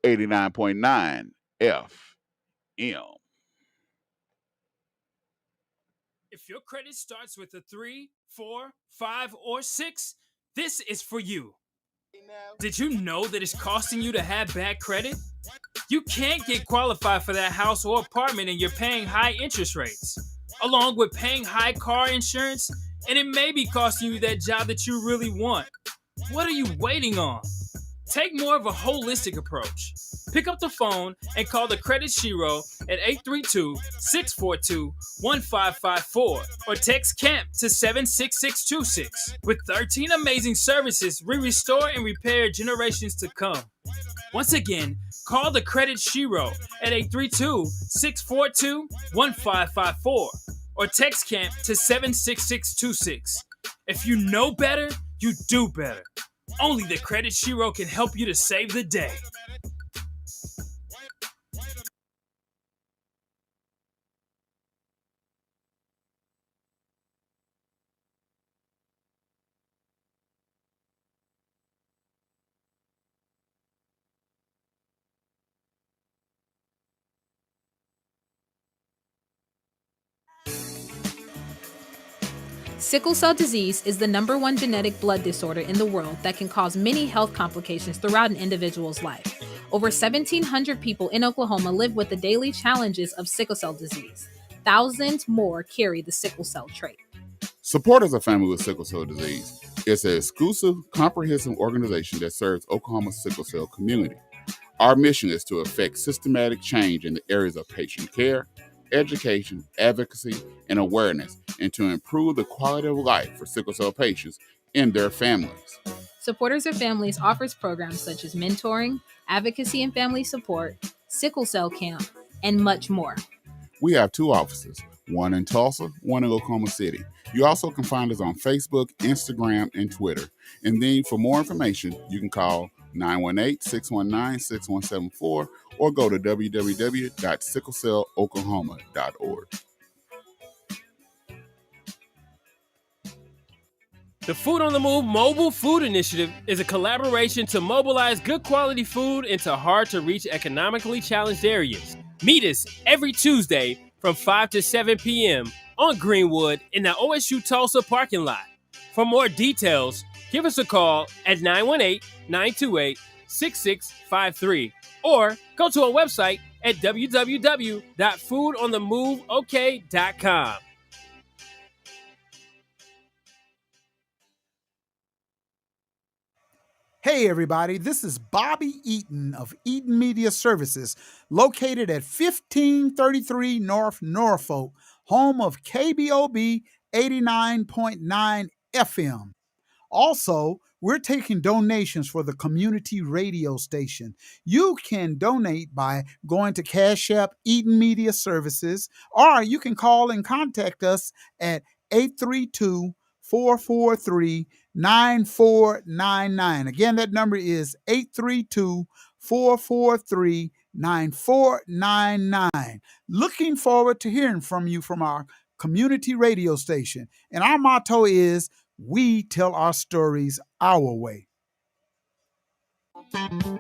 89.9 FM. If your credit starts with a 3, 4, 5, or 6, this is for you. Did you know that it's costing you to have bad credit? You can't get qualified for that house or apartment and you're paying high interest rates, along with paying high car insurance, and it may be costing you that job that you really want. What are you waiting on? Take more of a holistic approach. Pick up the phone and call the Credit Shiro at 832-642-1554 or text CAMP to 76626. With 13 amazing services, we restore and repair generations to come. Once again, call the Credit Shiro at 832-642-1554 or text CAMP to 76626. If you know better, you do better. Only the Credit Shiro can help you to save the day. Sickle cell disease is the #1 genetic blood disorder in the world that can cause many health complications throughout an individual's life. Over 1,700 people in Oklahoma live with the daily challenges of sickle cell disease. Thousands more carry the sickle cell trait. Supporters of Family with Sickle Cell Disease is an exclusive, comprehensive organization that serves Oklahoma's sickle cell community. Our mission is to effect systematic change in the areas of patient care, education, advocacy, and awareness, and to improve the quality of life for sickle cell patients and their families. Supporters of Families offers programs such as mentoring, advocacy and family support, sickle cell camp, and much more. We have 2 offices, one in Tulsa, one in Oklahoma City. You also can find us on Facebook, Instagram, and Twitter. And then for more information, you can call 918-619-6174 or go to www.sicklecelloklahoma.org. The Food on the Move Mobile Food Initiative is a collaboration to mobilize good quality food into hard-to-reach economically challenged areas. Meet us every Tuesday from 5 to 7 p.m. on Greenwood in the OSU Tulsa parking lot. For more details, give us a call at 918-928-6653 or go to our website at www.foodonthemoveok.com. Hey, everybody, this is Bobby Eaton of Eaton Media Services, located at 1533 North Norfolk, home of KBOB 89.9 FM. Also, we're taking donations for the community radio station. You can donate by going to Cash App Eaton Media Services, or you can call and contact us at 832-443-9499. Again, that number is 832-443-9499. Looking forward to hearing from you from our community radio station. And our motto is, we tell our stories our way.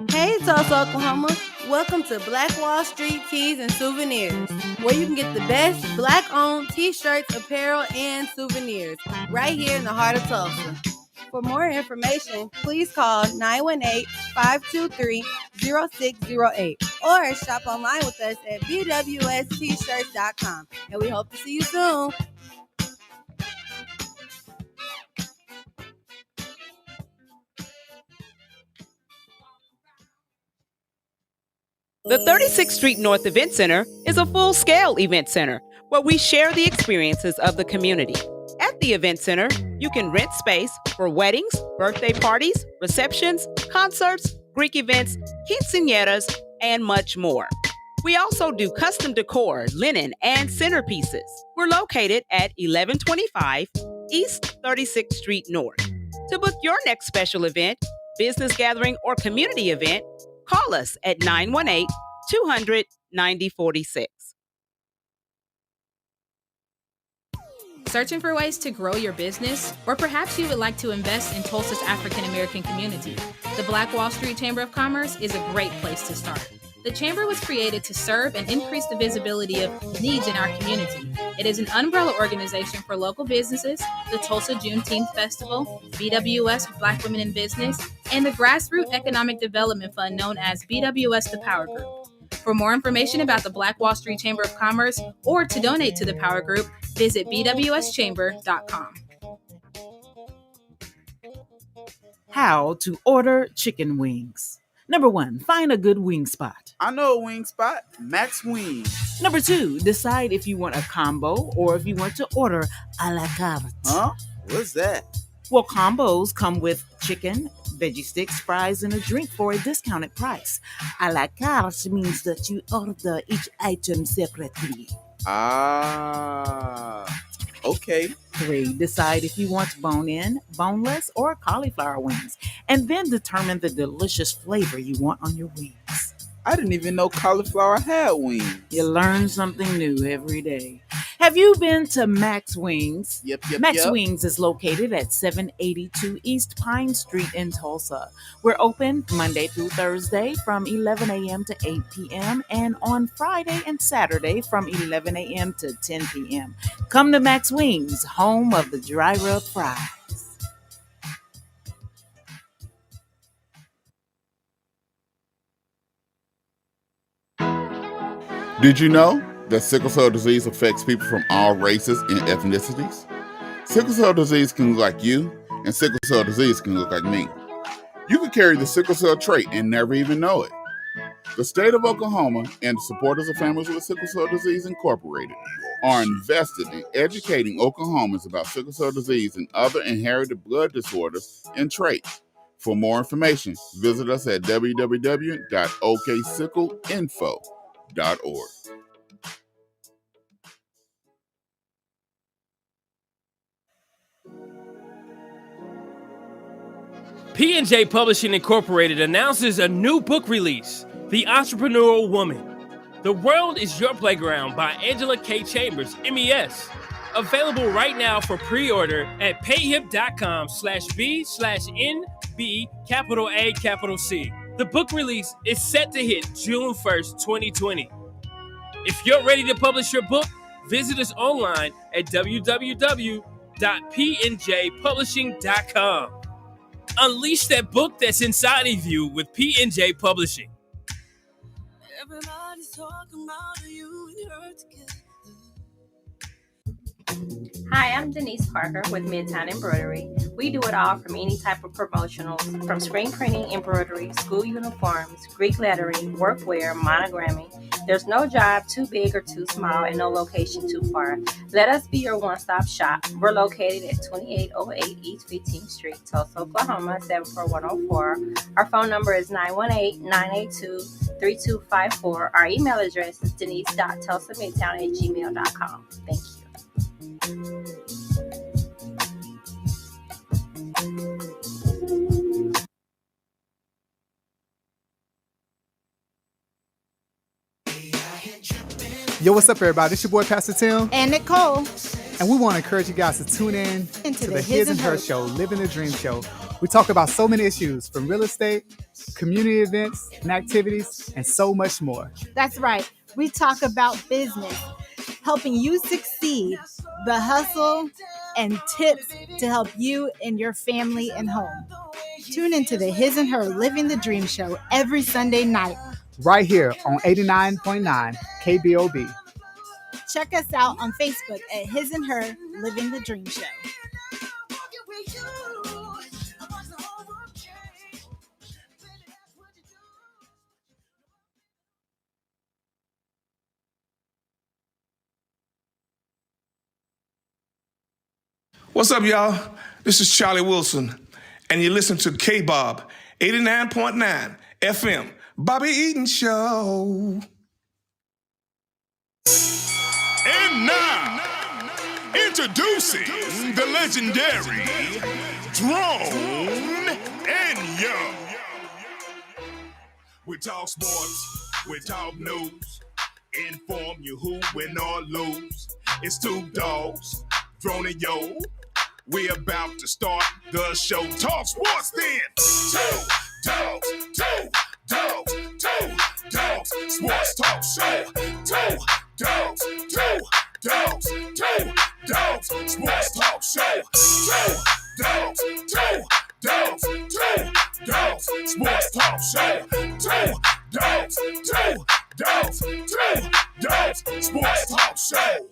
Hey, Tulsa, Oklahoma. Welcome to Black Wall Street Tees and Souvenirs, where you can get the best Black-owned t-shirts, apparel, and souvenirs right here in the heart of Tulsa. For more information, please call 918-523-0608 or shop online with us at bwstshirts.com. And we hope to see you soon. The 36th Street North Event Center is a full-scale event center where we share the experiences of the community. At the event center, you can rent space for weddings, birthday parties, receptions, concerts, Greek events, quinceañeras, and much more. We also do custom decor, linen, and centerpieces. We're located at 1125 East 36th Street North. To book your next special event, business gathering, or community event, call us at 918-200-9046. Searching for ways to grow your business? Or perhaps you would like to invest in Tulsa's African American community? The Black Wall Street Chamber of Commerce is a great place to start. The Chamber was created to serve and increase the visibility of needs in our community. It is an umbrella organization for local businesses, the Tulsa Juneteenth Festival, BWS Black Women in Business, and the Grassroots Economic Development Fund known as BWS The Power Group. For more information about the Black Wall Street Chamber of Commerce or to donate to the Power Group, visit bwschamber.com. How to order chicken wings. Number 1, find a good wing spot. I know a wing spot, Max Wings. Number 2, decide if you want a combo or if you want to order a la carte. Huh? What's that? Well, combos come with chicken, veggie sticks, fries, and a drink for a discounted price. A la carte means that you order each item separately. Ah, okay. 3, decide if you want bone-in, boneless, or cauliflower wings, and then determine the delicious flavor you want on your wings. I didn't even know cauliflower had wings. You learn something new every day. Have you been to Max Wings? Yep. Max Wings is located at 782 East Pine Street in Tulsa. We're open Monday through Thursday from 11 a.m. to 8 p.m. and on Friday and Saturday from 11 a.m. to 10 p.m. Come to Max Wings, home of the dry rub fries. Did you know that sickle cell disease affects people from all races and ethnicities? Sickle cell disease can look like you, and sickle cell disease can look like me. You could carry the sickle cell trait and never even know it. The state of Oklahoma and the supporters of Families with Sickle Cell Disease Incorporated are invested in educating Oklahomans about sickle cell disease and other inherited blood disorders and traits. For more information, visit us at www.oksickleinfo.org. P&J Publishing Incorporated announces a new book release, The Entrepreneurial Woman. The World is Your Playground by Angela K. Chambers, MES. Available right now for pre-order at payhip.com/B/NB C. The book release is set to hit June 1st, 2020. If you're ready to publish your book, visit us online at www.pnjpublishing.com. Unleash that book that's inside of you with PNJ Publishing. Everybody's talking about you and her together. Hi, I'm Denise Parker with Midtown Embroidery. We do it all from any type of promotionals, from screen printing, embroidery, school uniforms, Greek lettering, workwear, monogramming. There's no job too big or too small and no location too far. Let us be your one-stop shop. We're located at 2808 East 15th Street, Tulsa, Oklahoma, 74104. Our phone number is 918-982-3254. Our email address is denise.tulsamidtown@gmail.com. Thank you. Yo, what's up, everybody? It's your boy, Pastor Tim. And Nicole. And we want to encourage you guys to tune in Into to the the His and Her show, Living the Dream Show. We talk about so many issues from real estate, community events and activities, and so much more. That's right. We talk about business, helping you succeed, the hustle, and tips to help you and your family and home. Tune into the His and Her Living the Dream Show every Sunday night. Right here on 89.9 KBOB. Check us out on Facebook at His and Her Living the Dream Show. What's up, y'all? This is Charlie Wilson, and you listen to KBOB 89.9 FM, Bobby Eaton Show. And now, introducing the legendary Drone and Young. We talk sports, we talk news, inform you who win or lose. It's two dogs, Drone and Yo. We about to start the show. Talk sports then. Two dogs, sports talk show. Two dogs, sports talk show. Two dogs, sports talk show. Two dogs, sports talk show.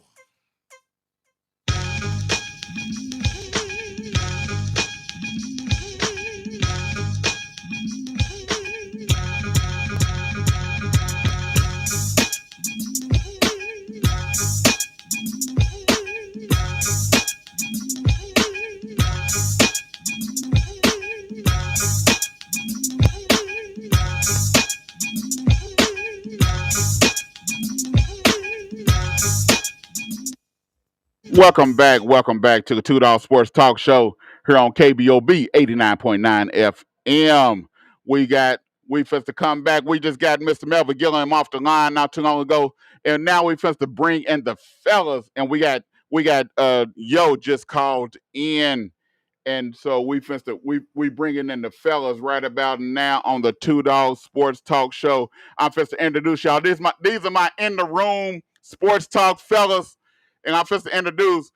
Welcome back to the Two Dog Sports Talk Show here on KBOB 89.9 FM. We first to come back. We just got Mr. Melvin Gilliam off the line not too long ago, and now we first to bring in the fellas, and we got Yo just called in, and so we bringing in the fellas right about now on the Two Dog Sports Talk Show. I'm first to introduce y'all. These are my in the room sports talk fellas. And I'm first to introduce.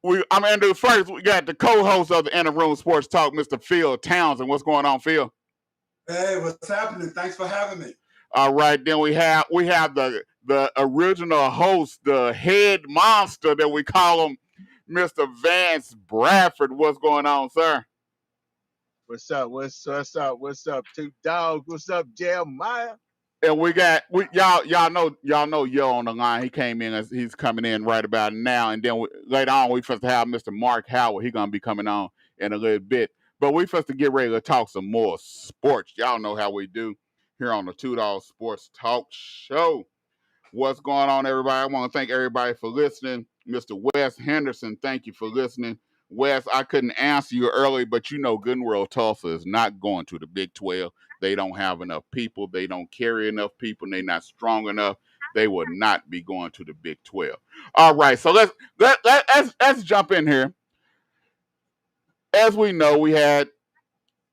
I'm gonna introduce first. We got the co-host of the In the Room Sports Talk, Mr. Phil Townsend. What's going on, Phil? Hey, what's happening? Thanks for having me. All right, then we have the original host, the head monster that we call him, Mr. Vance Bradford. What's going on, sir? What's up? Two dogs. What's up, Jeremiah? And we y'all know Yo on the line. He came in as he's coming in right about now, and then later on we first have Mr. Mark Howard. He's gonna be coming on in a little bit. But we first to get ready to talk some more sports. Y'all know how we do here on the Two Dog Sports Talk Show. What's going on, everybody? I want to thank everybody for listening. Mr. Wes Henderson, thank you for listening. Wes, I couldn't answer you early, but you know Good World Tulsa is not going to the Big 12. They don't have enough people. They don't carry enough people. And they're not strong enough. They will not be going to the Big 12. All right, so let's jump in here. As we know, we had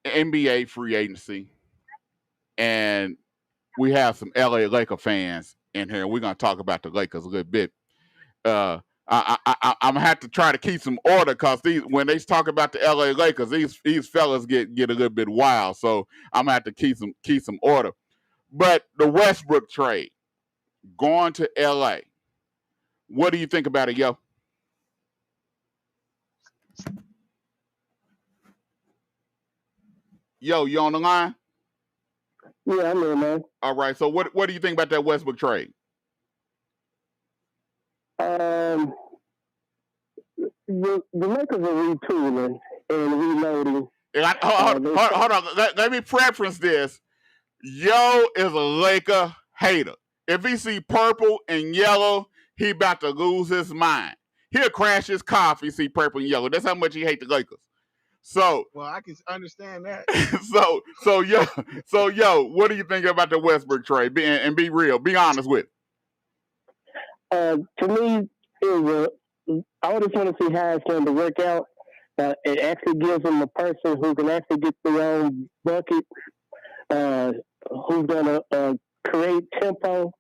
NBA free agency, and we have some LA Laker fans in here. We're gonna talk about the Lakers a little bit. I'm gonna have to try to keep some order because when they talk about the LA Lakers, these fellas get a little bit wild. So I'm gonna have to keep some order. But the Westbrook trade going to LA, what do you think about it, yo? Yo, you on the line? Yeah, I'm in, man. All right. So what do you think about that Westbrook trade? The Lakers are retooling and reloading. Hold on. Let me preference this. Yo is a Laker hater. If he see purple and yellow, he about to lose his mind. He'll crash his car if he see purple and yellow. That's how much he hate the Lakers. So, well, I can understand that. so yo, what do you think about the Westbrook trade? And be real, be honest with it. To me, I just want to see how it's going to work out. It actually gives them a person who can actually get their own bucket, who's going to create tempo.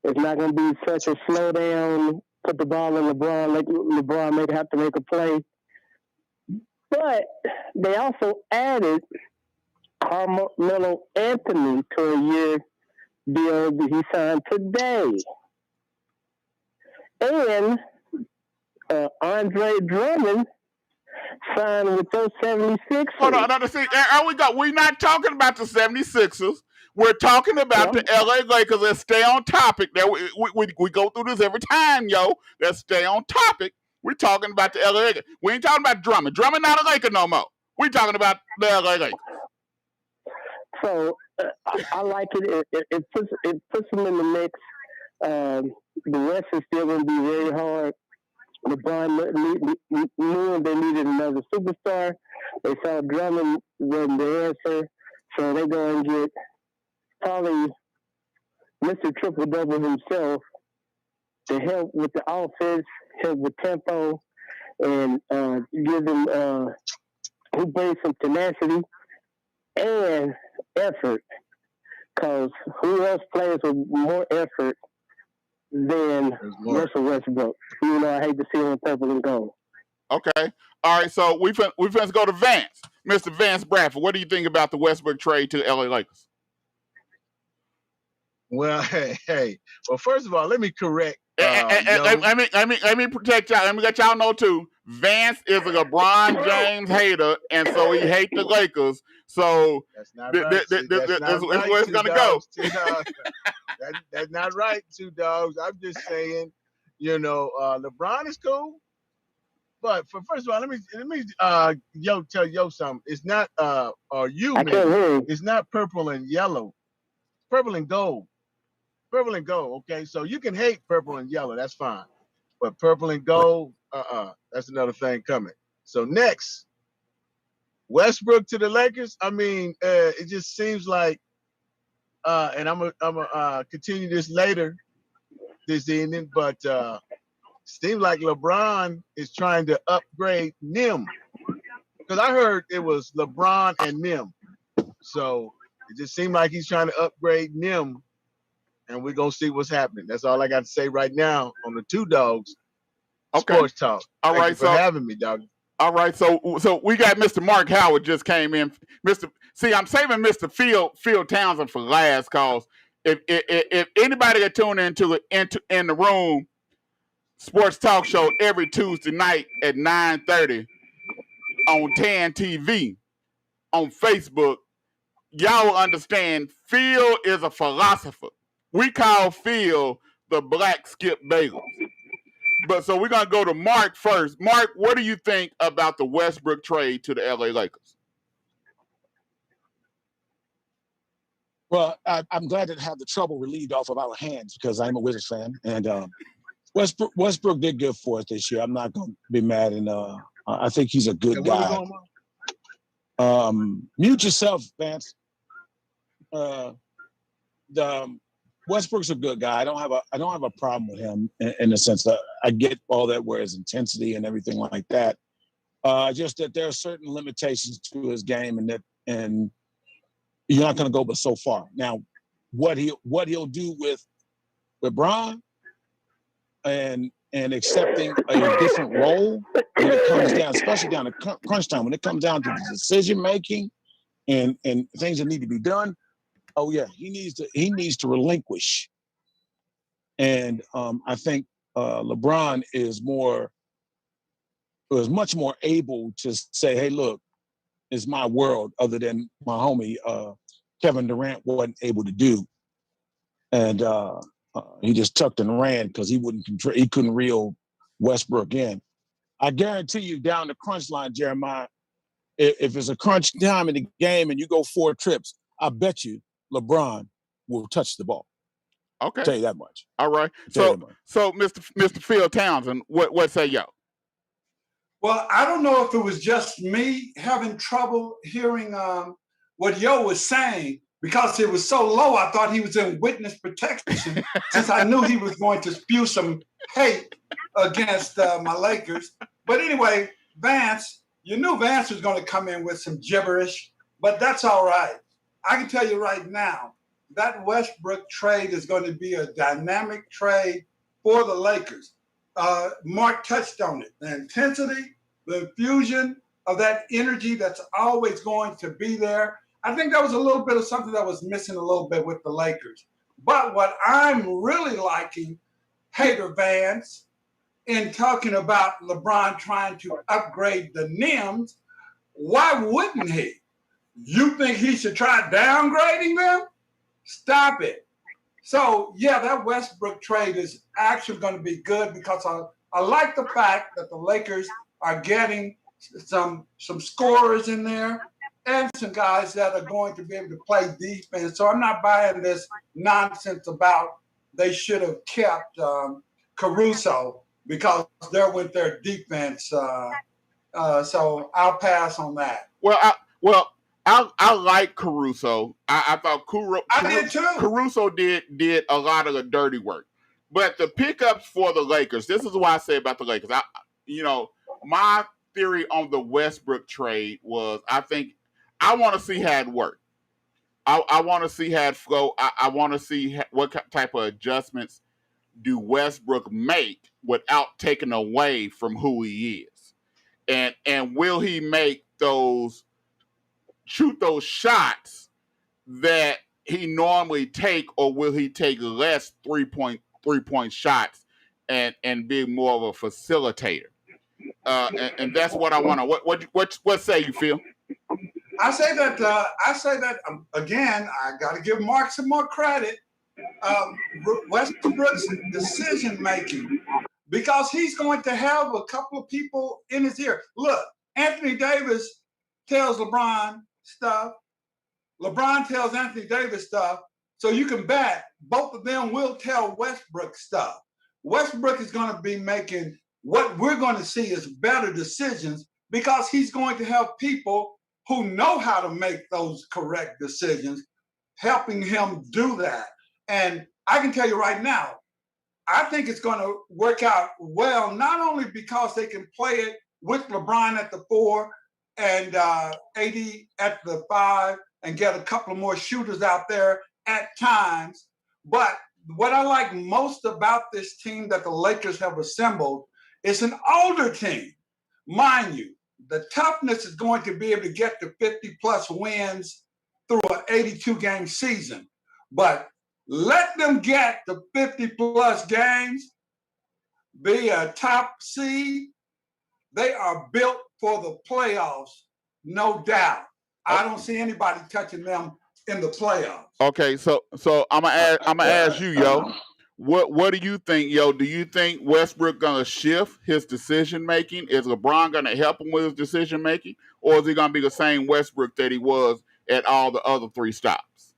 It's not going to be such a slow down, put the ball in LeBron, let LeBron may have to make a play. But they also added Carmelo Anthony to a year deal that he signed today. And Andre Drummond signed with those 76ers. Hold on, we're not talking about the 76ers. We're talking about the LA Lakers. Let's stay on topic. We go through this every time, yo. Let's stay on topic. We're talking about the LA Lakers. We ain't talking about Drummond. Drummond not a Laker no more. We're talking about the LA Lakers. So I like it. It puts them in the mix. The West is still going to be very hard. LeBron knew they needed another superstar. They saw Drummond wasn't the answer, so they're going to get probably Mr. Triple Double himself to help with the offense, help with tempo, and give them who brings some tenacity and effort. Because who else plays with more effort than Russell Westbrook? Even though I hate to see him in purple and gold. Okay. All right. So we finna go to Vance, Mr. Vance Bradford. What do you think about the Westbrook trade to the LA Lakers? Well, hey. Well, first of all, let me correct. Let me protect y'all. Let me let y'all know too. Vance is a LeBron James hater, and so he hates the Lakers. So that's not right. That's where it's gonna go. That's not right, two dogs. I'm just saying, LeBron is cool, but first of all, let me tell yo something. It's not it's not purple and yellow, purple and gold. Purple and gold, okay? So you can hate purple and yellow, that's fine. But purple and gold, that's another thing coming. So next, Westbrook to the Lakers. I mean, it just seems like, and I'm gonna continue this later this evening, but seems like LeBron is trying to upgrade Nim. Because I heard it was LeBron and Nim. So it just seemed like he's trying to upgrade Nim. And we're going to see what's happening. That's all I got to say right now on the Two Dogs Sports Talk. All right, Thank you for having me, dog. All right, so we got Mr. Mark Howard just came in. I'm saving Mr. Phil Townsend for last because if anybody that tuned in the room sports talk show every Tuesday night at 9:30 on TAN TV on Facebook, y'all will understand Phil is a philosopher. We call Phil the Black Skip Bayless. But so we're going to go to Mark first. Mark, what do you think about the Westbrook trade to the LA Lakers? Well, I'm glad to have the trouble relieved off of our hands because I'm a Wizards fan. And Westbrook did good for us this year. I'm not going to be mad. And I think he's a good guy. Mute yourself, Vance. Westbrook's a good guy. I don't have a problem with him in the sense that I get all that where his intensity and everything like that. Just that there are certain limitations to his game, and you're not going to go but so far. Now, what he'll do with with Bron and accepting a different role when it comes down, especially down to crunch time, when it comes down to the decision making and things that need to be done. Oh yeah, he needs to relinquish. And I think LeBron is much more able to say, hey, look, it's my world, other than my homie Kevin Durant wasn't able to do. And he just tucked and ran because he couldn't reel Westbrook in. I guarantee you, down the crunch line, Jeremiah, if it's a crunch time in the game and you go 4 trips, I bet you LeBron will touch the ball. Okay. Tell you that much. All right. So Mr. Phil Townsend, what say y'all? Well, I don't know if it was just me having trouble hearing what Yo was saying, because it was so low. I thought he was in witness protection since I knew he was going to spew some hate against my Lakers. But anyway, Vance, you knew Vance was going to come in with some gibberish, but that's all right. I can tell you right now, that Westbrook trade is going to be a dynamic trade for the Lakers. Mark touched on it. The intensity, the infusion of that energy that's always going to be there. I think that was a little bit of something that was missing a little bit with the Lakers. But what I'm really liking, Hater Vance, in talking about LeBron trying to upgrade the NIMS, why wouldn't he? You think he should try downgrading them? Stop it. So, yeah, that Westbrook trade is actually going to be good, because I like the fact that the Lakers are getting some scorers in there and some guys that are going to be able to play defense. So I'm not buying this nonsense about they should have kept Caruso, because there went their defense. So I'll pass on that. I like Caruso. I thought did too. Caruso did a lot of the dirty work. But the pickups for the Lakers, this is what I say about the Lakers. My theory on the Westbrook trade was, I want to see how it worked. I want to see how it flow. I want to see what type of adjustments do Westbrook make without taking away from who he is. And will he make shoot those shots that he normally take, or will he take less three-point shots and be more of a facilitator? And that's what I want to. What say you, Phil? I say that again. I got to give Mark some more credit. Westbrook's decision making, because he's going to have a couple of people in his ear. Look, Anthony Davis tells LeBron stuff. LeBron tells Anthony Davis stuff. So you can bet both of them will tell Westbrook stuff. Westbrook is going to be making what we're going to see is better decisions, because he's going to have people who know how to make those correct decisions, helping him do that. And I can tell you right now, I think it's going to work out well, not only because they can play it with LeBron at the 4 and AD at the 5 and get a couple of more shooters out there at times, but what I like most about this team that the Lakers have assembled is an older team. Mind you, the toughness is going to be able to get to 50-plus wins through an 82-game season. But let them get to 50-plus games, be a top seed. They are built for the playoffs, no doubt. I don't see anybody touching them in the playoffs. Okay, so I'm gonna ask you, Yo. What do you think, Yo? Do you think Westbrook gonna shift his decision making? Is LeBron gonna help him with his decision making, or is he gonna be the same Westbrook that he was at all the other 3 stops?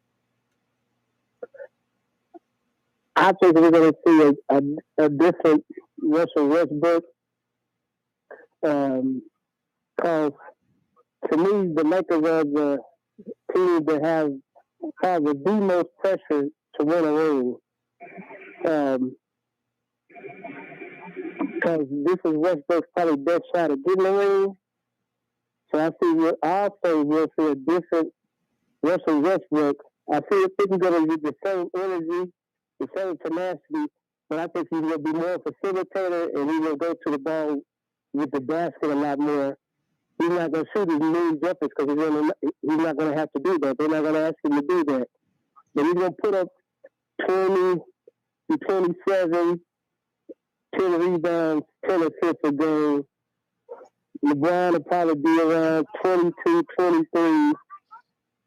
I think we're going to see a different Russell Westbrook. Because to me, the Lakers are the team that have the most pressure to win a ring. Because this is Westbrook's probably best shot at getting a ring. So I also will see a different Russell Westbrook. I see if he's going to get the same energy the same tenacity, but I think he's going to be more facilitator, and he will go to the ball with the basket a lot more. He's not going to shoot his main jumpers because he's not going to have to do that. They're not going to ask him to do that. But he's going to put up 20 to 27, 10 rebounds, 10 assists a game. LeBron will probably be around 22, 23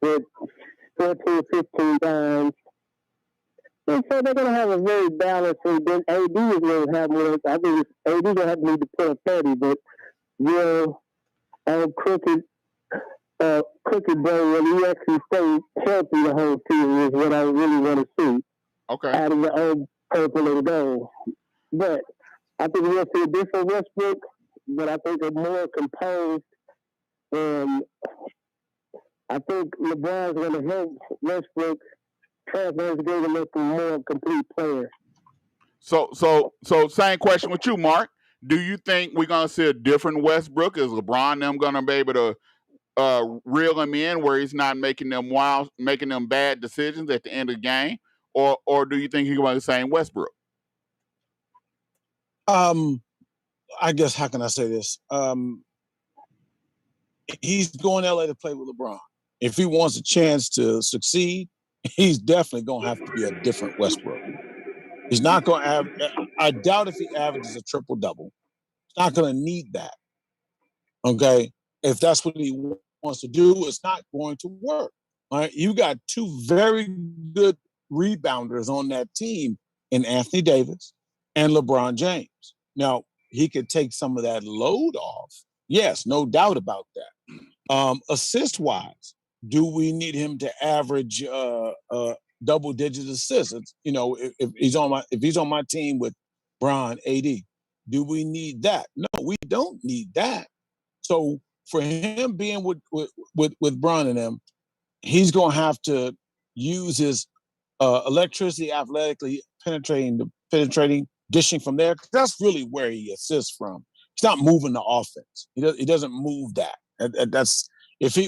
with 14, 15 dimes. And so they're going to have a very balanced, and then AD is going to have more. I think AD going to have to need to put up 30, but Crooked Bro, when he actually stay healthy the whole season is what I really want to see. Okay. Out of the old purple and gold. But I think we'll see a different Westbrook, but I think a more composed, and I think LeBron's going to help Westbrook transfer his game and make him a more complete player. So same question with you, Mark. Do you think we're gonna see a different Westbrook? Is LeBron them gonna be able to reel him in where he's not making them bad decisions at the end of the game, or do you think he's going to be the same Westbrook? I guess, how can I say this? He's going to LA to play with LeBron. If he wants a chance to succeed, he's definitely going to have to be a different Westbrook. He's not going to I doubt if he averages a triple-double. He's not going to need that. Okay? If that's what he wants to do, it's not going to work. All right? You got two very good rebounders on that team in Anthony Davis and LeBron James. Now, he could take some of that load off. Yes, no doubt about that. Assist-wise, do we need him to average double-digit assists? If he's on my team with Bron, AD, do we need that? No, we don't need that. So for him being with Bron and them, he's going to have to use his electricity, athletically penetrating, dishing from there. That's really where he assists from. He's not moving the offense. He doesn't move that. That's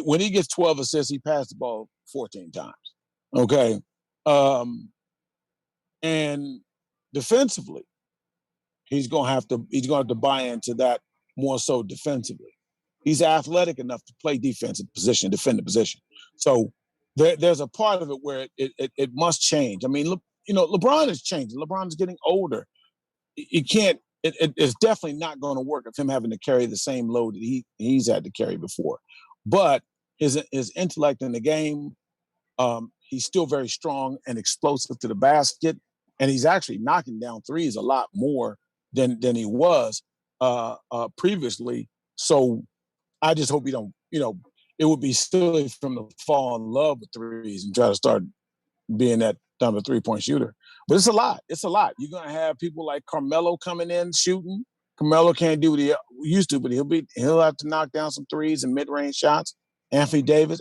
when he gets 12 assists, he passed the ball 14 times. Okay. And defensively, he's going to have to buy into that more so defensively. He's athletic enough to play defensive position, defend the position. So there's a part of it where it must change. I mean, LeBron is changing. LeBron is getting older. He can't. It's definitely not going to work if him having to carry the same load that he's had to carry before. But his intellect in the game, he's still very strong and explosive to the basket, and he's actually knocking down threes a lot more than he was previously. So I just hope he don't. It would be silly for him to fall in love with threes and try to start being that type of 3-point shooter. But it's a lot. It's a lot. You're going to have people like Carmelo coming in shooting. Carmelo can't do what he used to, but he'll have to knock down some threes and mid-range shots. Anthony Davis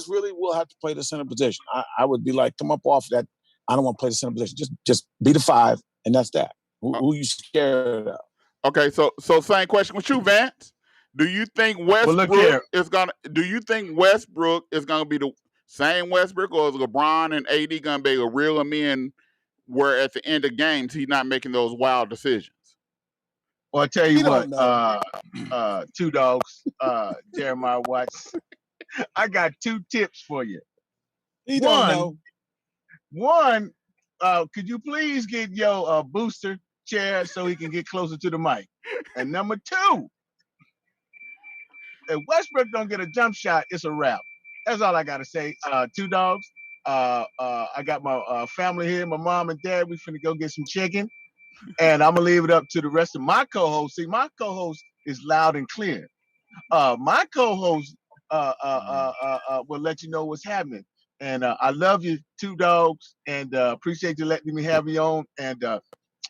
really will have to play the center position. I would be like, come up off that. I don't want to play the center position. Just be the 5, and that's that. Who you scared of? Okay, so same question with you, Vance. Do you think Westbrook is gonna be the same Westbrook, or is LeBron and AD gonna be able to reel him in where at the end of games he's not making those wild decisions? Well, I tell you what, Two Dogs, Jeremiah Watts, I got 2 tips for you. One, could you please get your booster chair so he can get closer to the mic? And number 2, if Westbrook don't get a jump shot, it's a wrap. That's all I got to say. Two Dogs, I got my family here, my mom and dad. We finna go get some chicken. And I'm going to leave it up to the rest of my co-hosts. See, my co-host is loud and clear. My co-host will let you know what's happening. And I love you, Two Dogs, and appreciate you letting me have you on. And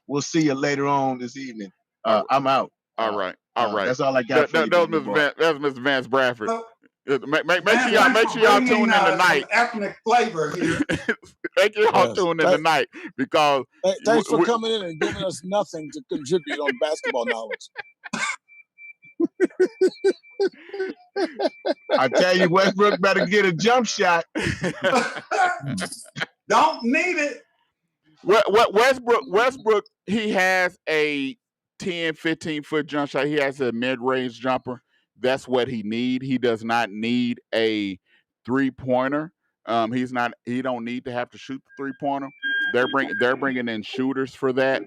we'll see you later on this evening. I'm out. All right. That's all I got for you. That was Mr. Vance Bradford. Make sure y'all tune in tonight. Ethnic flavor here. Make sure y'all tune in tonight because thanks for coming in and giving us nothing to contribute on basketball knowledge. I tell you, Westbrook better get a jump shot. Don't need it. What Westbrook, he has a 10, 15-foot jump shot. He has a mid-range jumper. That's what he need. He does not need a three-pointer. He don't need to have to shoot the three-pointer. They're bringing in shooters for that.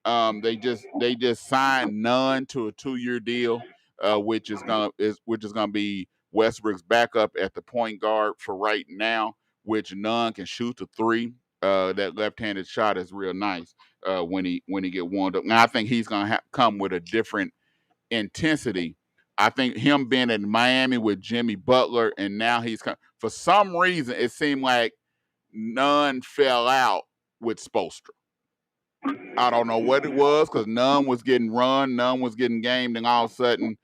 They just signed Nunn to a 2-year deal, which is gonna be Westbrook's backup at the point guard for right now, which Nunn can shoot the three. That left-handed shot is real nice when he get warmed up. Now I think he's gonna come with a different intensity. I think him being in Miami with Jimmy Butler, and now for some reason it seemed like Nunn fell out with Spoelstra. I don't know what it was because Nunn was getting run, Nunn was getting gamed, and all of a sudden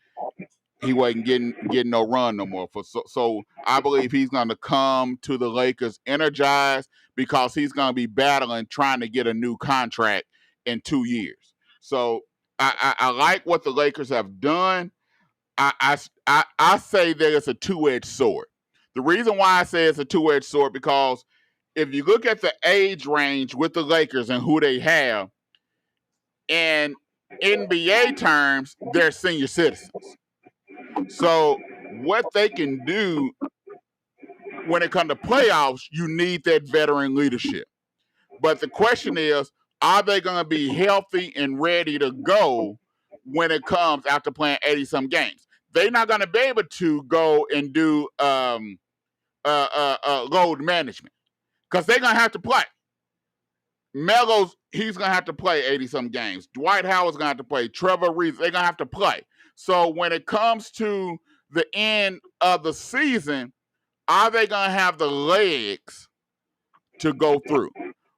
he wasn't getting no run no more. So I believe he's going to come to the Lakers energized because he's going to be battling trying to get a new contract in 2 years. So I like what the Lakers have done. I say that it's a two-edged sword. The reason why I say it's a two-edged sword because if you look at the age range with the Lakers and who they have, in NBA terms, they're senior citizens. So what they can do when it comes to playoffs, you need that veteran leadership. But the question is, are they going to be healthy and ready to go when it comes after playing 80-some games? They're not going to be able to go and do load management because they're going to have to play. Melo's, he's going to have to play 80-some games. Dwight Howard's going to have to play. Trevor Reeves, they're going to have to play. So when it comes to the end of the season, are they going to have the legs to go through?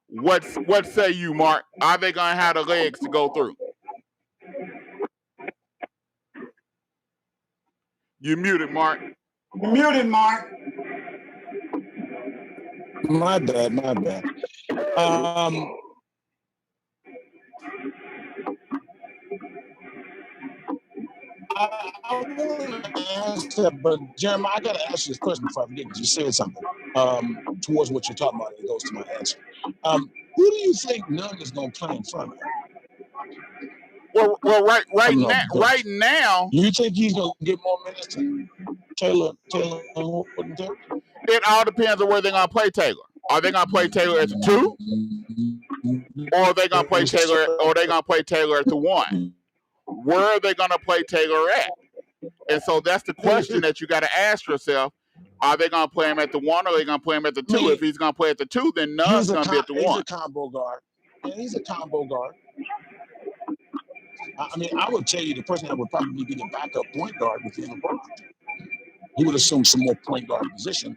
What say you, Mark? Are they going to have the legs to go through? You muted, Mark. You're muted, Mark. My bad. I want to answer, but Jeremy, I got to ask you this question before I forget because you said something towards what you're talking about, and it goes to my answer. Who do you think Nunn is going to play in front of? Well, right now, you think he's going to get more minutes than Taylor? It all depends on where they're going to play Taylor. Are they going to play Taylor at the 2, or are they going to play Taylor? Or are they going to play Taylor at the 1? Where are they going to play Taylor at? And so that's the question that you got to ask yourself. Are they going to play him at the 1 or are they going to play him at the 2? If he's going to play at the 2, then Nunn's going to be at the 1. He's a combo guard. Yeah, he's a combo guard. I mean, I would tell you the person that would probably be the backup point guard within LeBron. He would assume some more point guard position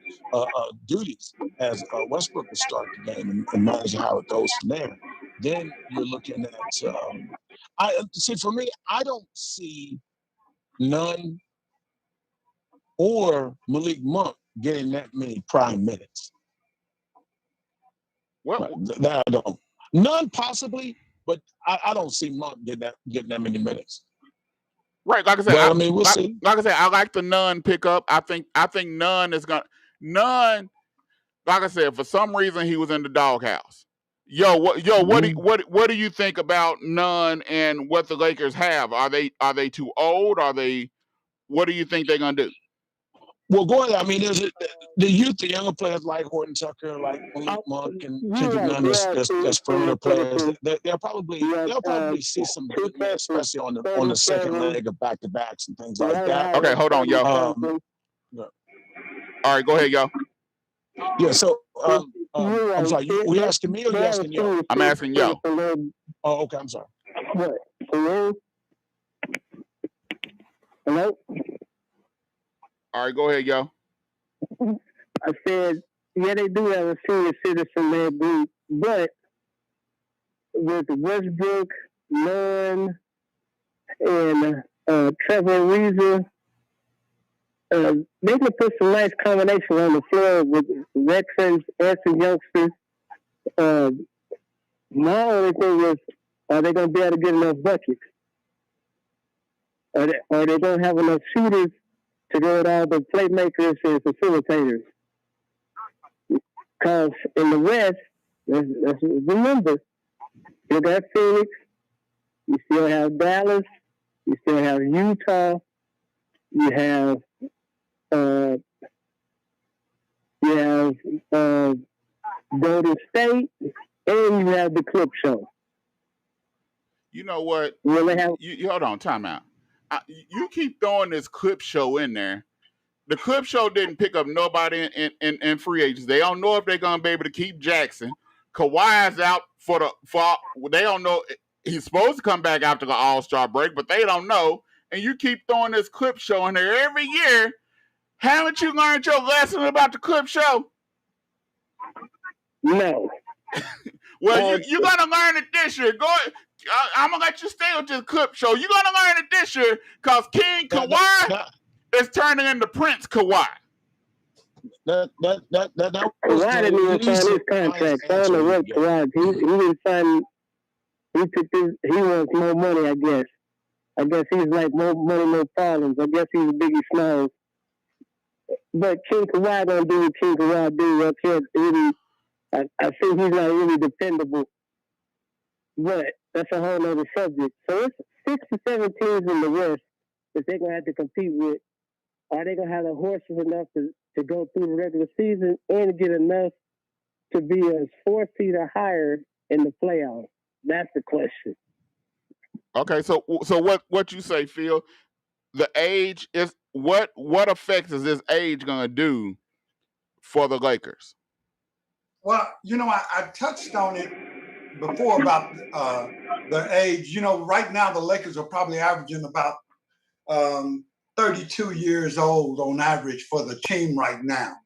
duties as Westbrook would start the game and manage how it goes from there. Then you're looking at for me, I don't see Nunn or Malik Monk getting that many prime minutes. That I don't. Nunn possibly, but I don't see Monk getting that many minutes. Right, like I said, well, we'll see. Like I said, I like the Nunn pickup. I think Nunn is gonna like I said, for some reason he was in the doghouse. What do you think about Nunn and what the Lakers have? Are they too old? What do you think they're gonna do? Well, go ahead. I mean, there's the youth, the younger players like Horton Tucker, like Malik Monk, and Kendrick Nunn as perimeter players. They'll probably see some good minutes, especially on the second leg of back-to-backs and things like that. Okay, hold on, yo. All right, go ahead, yo. Yeah. So I'm sorry. You asking me or you asking yo? I'm asking yo. Oh, okay. I'm sorry. What? Hello? All right, go ahead, yo. I said, yeah, they do have a senior citizen-led group, but with Westbrook, Nunn, and Trevor Reeves, they can put some nice combinations on the floor with veterans and some youngsters. My only thing is, are they going to be able to get enough buckets? Are they going to have enough shooters to go with all the playmakers and facilitators? Because in the West, Let's remember, you got Phoenix, you still have Dallas, you still have Utah, you have uh, Golden State, and you have the Clip Show. You know what? Will they have? You hold on, time out. You keep throwing this Clip Show in there. The Clip Show didn't pick up nobody in free agents. They don't know if they're gonna be able to keep Jackson. Kawhi's out for they don't know. He's supposed to come back after the All-Star break, but they don't know. And you keep throwing this Clip Show in there every year. Haven't you learned your lesson about the Clip Show? No. Well, you gotta learn it this year. I'm gonna let you stay with this Clip Show. You gotta learn it this year because King Kawhi is turning into Prince Kawhi. That was Kawhi didn't even sign his contract. I don't know what Kawhi. He didn't sign. He wants more money, I guess. I guess he's like more money, no problems. I guess he's a Biggie Smalls. But King Kawhi don't do what King Kawhi do. I can't really. I think he's not really dependable. But that's a whole other subject. So it's 6 to 7 teams in the West that they're gonna have to compete with. Are they gonna have the horses enough to go through the regular season and get enough to be a 4 seed or higher in the playoffs? That's the question. Okay, so what you say, Phil? The age is what effect is this age gonna do for the Lakers? Well, I touched on it before about the age. Right now the Lakers are probably averaging about 32 years old on average for the team right now.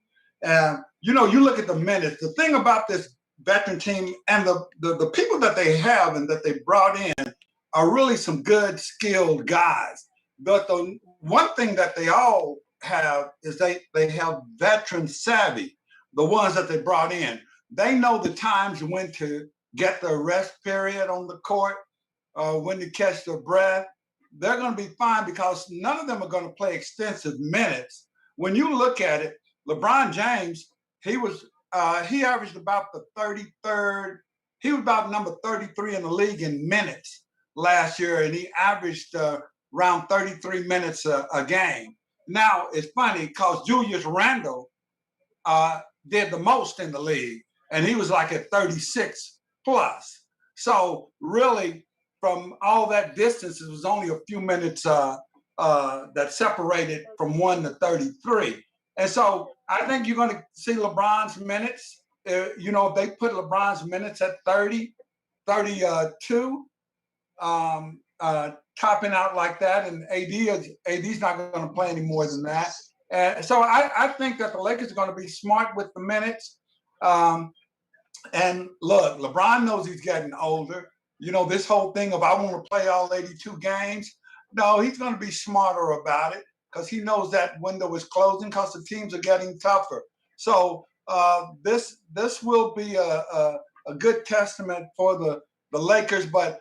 And, you look at the minutes. The thing about this veteran team and the people that they have and that they brought in are really some good, skilled guys. But the one thing that they all have is they have veteran savvy, the ones that they brought in. They know the times when to get the rest period on the court, when to catch their breath. They're going to be fine because none of them are going to play extensive minutes. When you look at it, LeBron James, he averaged about the 33rd. He was about number 33 in the league in minutes last year, and he averaged around 33 minutes a game. Now, it's funny because Julius Randle did the most in the league, and he was like at 36 plus. So really, from all that distance, it was only a few minutes that separated from 1 to 33. And so I think you're going to see LeBron's minutes. If they put LeBron's minutes at 30, 32, topping out like that, and AD's not going to play any more than that. And so I think that the Lakers are going to be smart with the minutes. And look, LeBron knows he's getting older. This whole thing of I want to play all 82 games. No, he's going to be smarter about it because he knows that window is closing because the teams are getting tougher. So this will be a good testament for the Lakers. But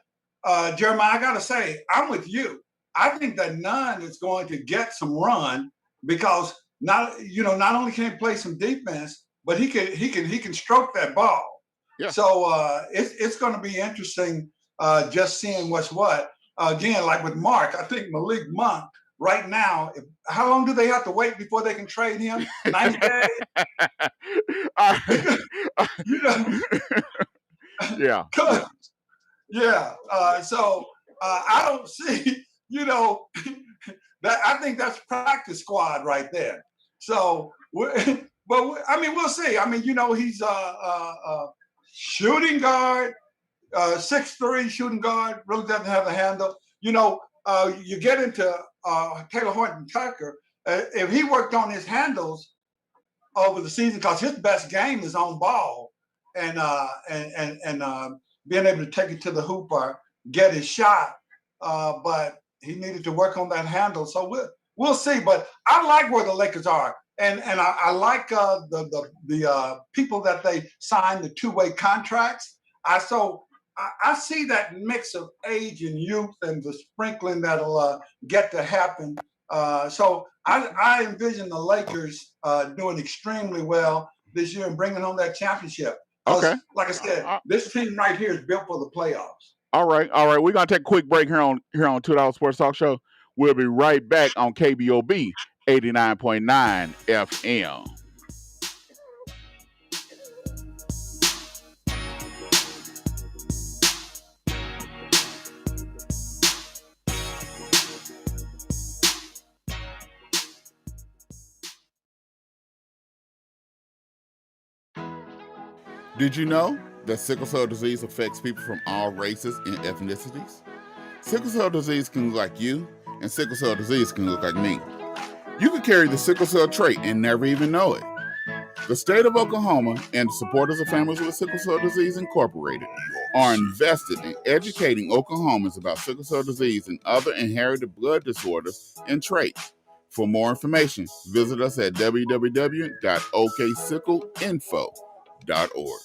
Jeremiah, I got to say, I'm with you. I think that Nunn is going to get some run because not only can he play some defense, but he can stroke that ball. Yeah. So it's going to be interesting just seeing what's what. Again, like with Mark, I think Malik Monk right now, how long do they have to wait before they can trade him? 90 days? Yeah. Yeah. So I don't see, that. I think that's practice squad right there. So, we'll see. He's a shooting guard, 6'3" shooting guard, really doesn't have a handle. You get into Taylor Horton Tucker. If he worked on his handles over the season, because his best game is on ball and being able to take it to the hoop or get his shot, but he needed to work on that handle. So we'll see. But I like where the Lakers are, and I like the people that they signed the two-way contracts. I see that mix of age and youth and the sprinkling that'll get to happen. So I envision the Lakers doing extremely well this year and bringing home that championship. Okay. Like I said, this team right here is built for the playoffs. All right. We're gonna take a quick break here on $2 Sports Talk Show. We'll be right back on KBOB 89.9 FM. Did you know that sickle cell disease affects people from all races and ethnicities? Sickle cell disease can look like you, and sickle cell disease can look like me. You could carry the sickle cell trait and never even know it. The state of Oklahoma and the supporters of Families with Sickle Cell Disease Incorporated are invested in educating Oklahomans about sickle cell disease and other inherited blood disorders and traits. For more information, visit us at www.oksickleinfo.org.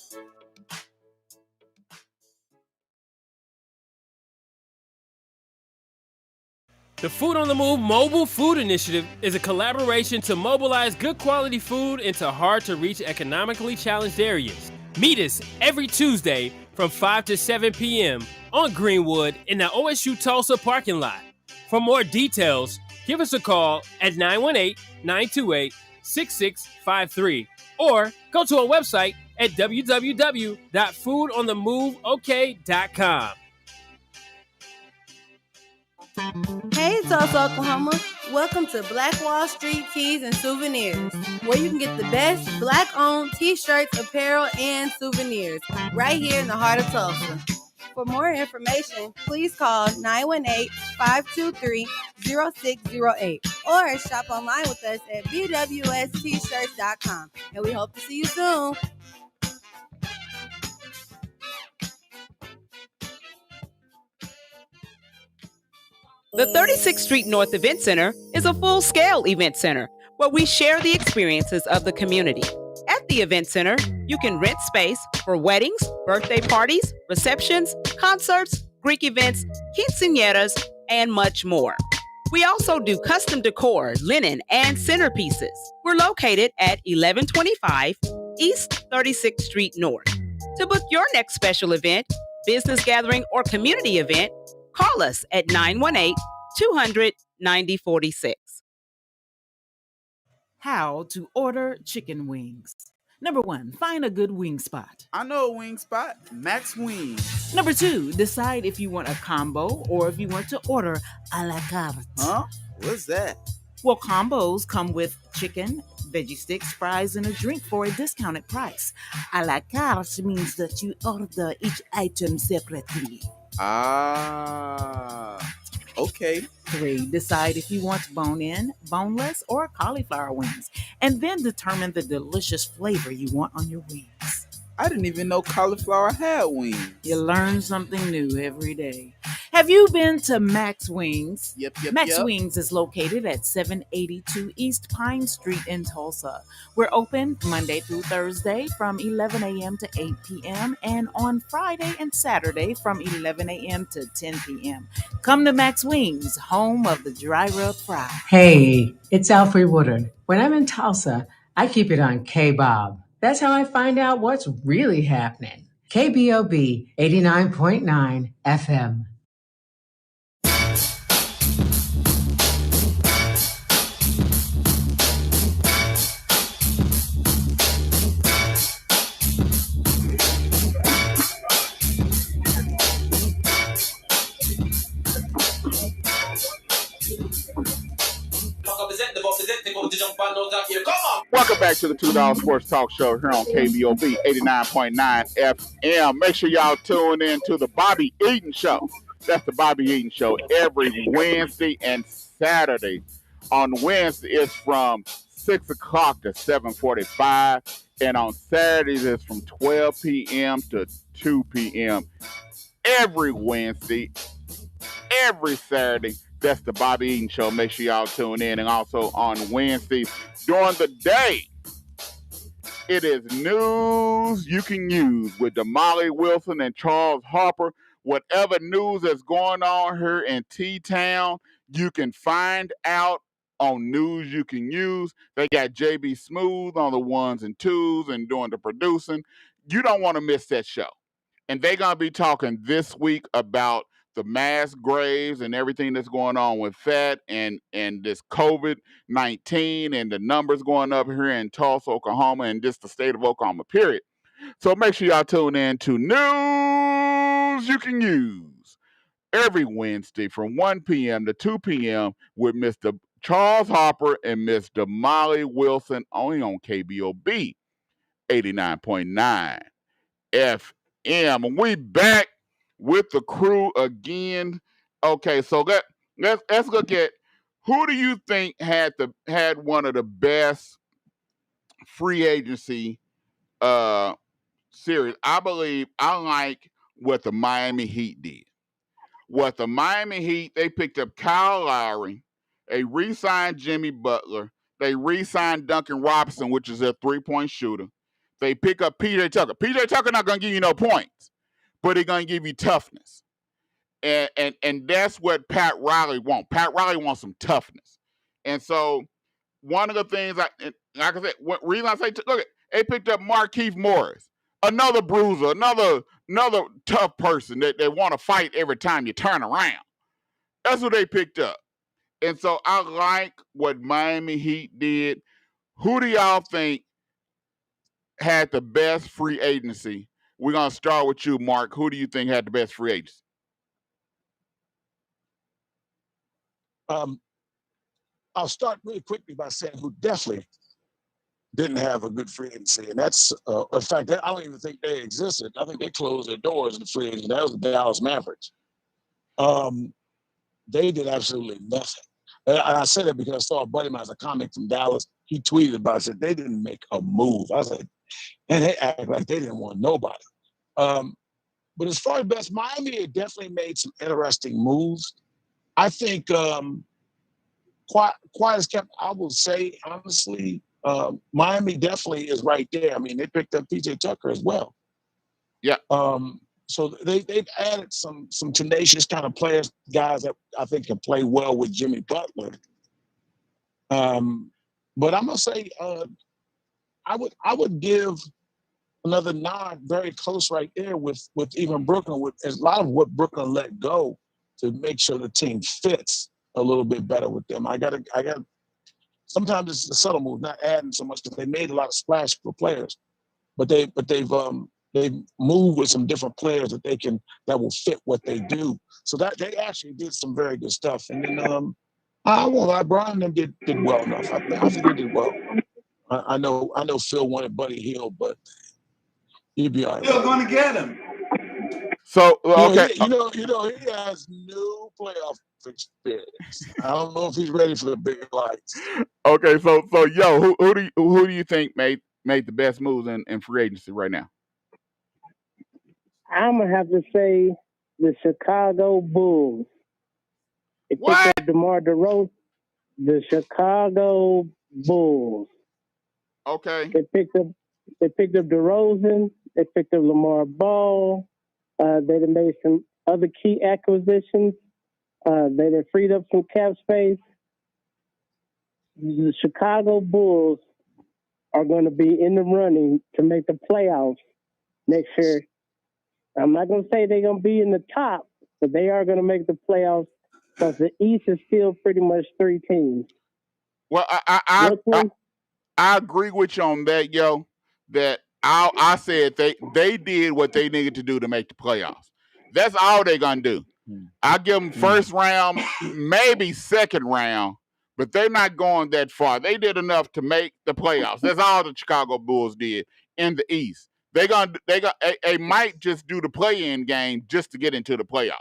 The Food on the Move Mobile Food Initiative is a collaboration to mobilize good quality food into hard-to-reach economically challenged areas. Meet us every Tuesday from 5 to 7 p.m. on Greenwood in the OSU Tulsa parking lot. For more details, give us a call at 918-928-6653 or go to our website at www.foodonthemoveok.com. Hey, Tulsa, Oklahoma. Welcome to Black Wall Street Tees and Souvenirs, where you can get the best Black-owned t-shirts, apparel, and souvenirs right here in the heart of Tulsa. For more information, please call 918-523-0608 or shop online with us at bwstshirts.com. And we hope to see you soon. The 36th Street North Event Center is a full-scale event center where we share the experiences of the community. At the event center, you can rent space for weddings, birthday parties, receptions, concerts, Greek events, quinceañeras, and much more. We also do custom decor, linen, and centerpieces. We're located at 1125 East 36th Street North. To book your next special event, business gathering, or community event, call us at 918-200-9046. How to order chicken wings. Number 1, find a good wing spot. I know a wing spot, Max Wings. Number 2, decide if you want a combo or if you want to order a la carte. Huh? What's that? Well, combos come with chicken, veggie sticks, fries, and a drink for a discounted price. A la carte means that you order each item separately. Okay. 3, decide if you want bone-in, boneless, or cauliflower wings, and then determine the delicious flavor you want on your wings. I didn't even know cauliflower had wings. You learn something new every day. Have you been to Max Wings? Yep. Max Wings is located at 782 East Pine Street in Tulsa. We're open Monday through Thursday from 11 a.m. to 8 p.m. and on Friday and Saturday from 11 a.m. to 10 p.m. Come to Max Wings, home of the dry rub fry. Hey, it's Alfred Woodard. When I'm in Tulsa, I keep it on KBOB. That's how I find out what's really happening. KBOB 89.9 FM. Welcome back to the $2 Sports Talk Show here on KBOB 89.9 FM. Make sure y'all tune in to the Bobby Eaton Show. That's the Bobby Eaton Show every Wednesday and Saturday. On Wednesday, it's from 6 o'clock to 7:45. And on Saturdays, it's from 12 p.m. to 2 p.m. Every Wednesday, every Saturday. That's the Bobby Eaton Show. Make sure y'all tune in. And also on Wednesdays during the day, it is News You Can Use with Damali Wilson and Charles Harper. Whatever news that's going on here in T-Town, you can find out on News You Can Use. They got JB Smooth on the ones and twos and doing the producing. You don't want to miss that show. And they're going to be talking this week about the mass graves and everything that's going on with that and this COVID-19 and the numbers going up here in Tulsa, Oklahoma, and just the state of Oklahoma, period. So make sure y'all tune in to News You Can Use every Wednesday from 1 p.m. to 2 p.m. with Mr. Charles Harper and Mr. Molly Wilson, only on KBOB 89.9 FM. We back with the crew again. Okay, so let's look at who do you think had one of the best free agency series? I like what the Miami Heat did. What the Miami Heat, they picked up Kyle Lowry, they re-signed Jimmy Butler, they re-signed Duncan Robinson, which is a three-point shooter. They pick up PJ Tucker. PJ Tucker not gonna give you no points, but he's gonna give you toughness. And that's what Pat Riley wants. Pat Riley wants some toughness. And so one of the things, like I said, what reason I say, look, they picked up Markieff Morris, another bruiser, another tough person that they want to fight every time you turn around. That's what they picked up. And so I like what Miami Heat did. Who do y'all think had the best free agency? We're going to start with you, Mark. Who do you think had the best free agency? I'll start really quickly by saying who definitely didn't have a good free agency, and that's in fact, I don't even think they existed. I think they closed their doors in the free agency. That was the Dallas Mavericks. They did absolutely nothing. And I said it because I saw a buddy of mine as a comic from Dallas. He tweeted about it. I said, they didn't make a move. I said, and they act like they didn't want nobody. But as far as best, Miami had definitely made some interesting moves. I think quiet as kept, I will say, honestly, Miami definitely is right there. I mean, they picked up PJ Tucker as well. Yeah. So they've added some tenacious kind of players, guys that I think can play well with Jimmy Butler. But I'm gonna say I would give another nod very close right there with even Brooklyn, with a lot of what Brooklyn let go to make sure the team fits a little bit better with them. I got sometimes it's a subtle move, not adding so much because they made a lot of splash for players, but they've moved with some different players that will fit what they do. So that they actually did some very good stuff. And then I won't lie, Brian and them did well enough. I think they did well. I know Phil wanted Buddy Hield, but he'd be all right. Still going to get him. So okay, he has no playoff experience. I don't know if he's ready for the big lights. Okay, so yo, who do you think made the best moves in free agency right now? I'm gonna have to say the Chicago Bulls. They picked up DeMar DeRozan. The Chicago Bulls. Okay. They picked up DeRozan. They picked up Lamar Ball. They made some other key acquisitions. They freed up some cap space. The Chicago Bulls are going to be in the running to make the playoffs next year. I'm not going to say they're going to be in the top, but they are going to make the playoffs because the East is still pretty much three teams. Well, I agree with you on that, yo. That I said they did what they needed to do to make the playoffs. That's all they're gonna do. I give them first round, maybe second round, but they're not going that far. They did enough to make the playoffs. That's all the Chicago Bulls did in the East. They might just do the play-in game just to get into the playoff.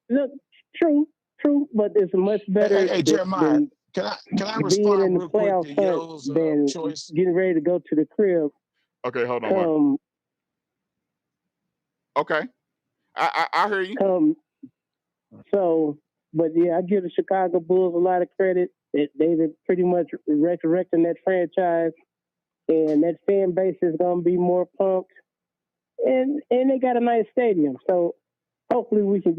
Look, true, but it's much better. Hey, Jeremiah, can I respond in the real quick playoff to Yo's than choice? Getting ready to go to the crib. Okay, hold on. Mark. Okay, I hear you. But yeah, I give the Chicago Bulls a lot of credit. They've pretty much resurrecting that franchise, and that fan base is going to be more pumped. And they got a nice stadium, so hopefully we can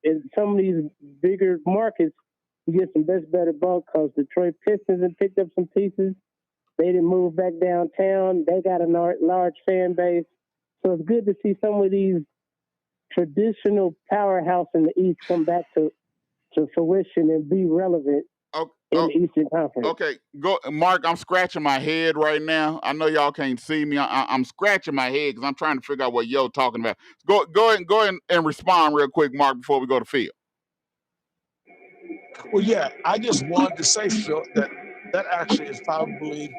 in some of these bigger markets, we get some better bump because Detroit Pistons have picked up some pieces. They didn't move back downtown. They got a large fan base. So it's good to see some of these traditional powerhouse in the East come back to fruition and be relevant in the Eastern Conference. Okay, go, Mark. I'm scratching my head right now. I know y'all can't see me. I'm scratching my head because I'm trying to figure out what yo talking about. Go ahead and respond real quick, Mark, before we go to Phil. Well, yeah, I just wanted to say, Phil, that actually is probably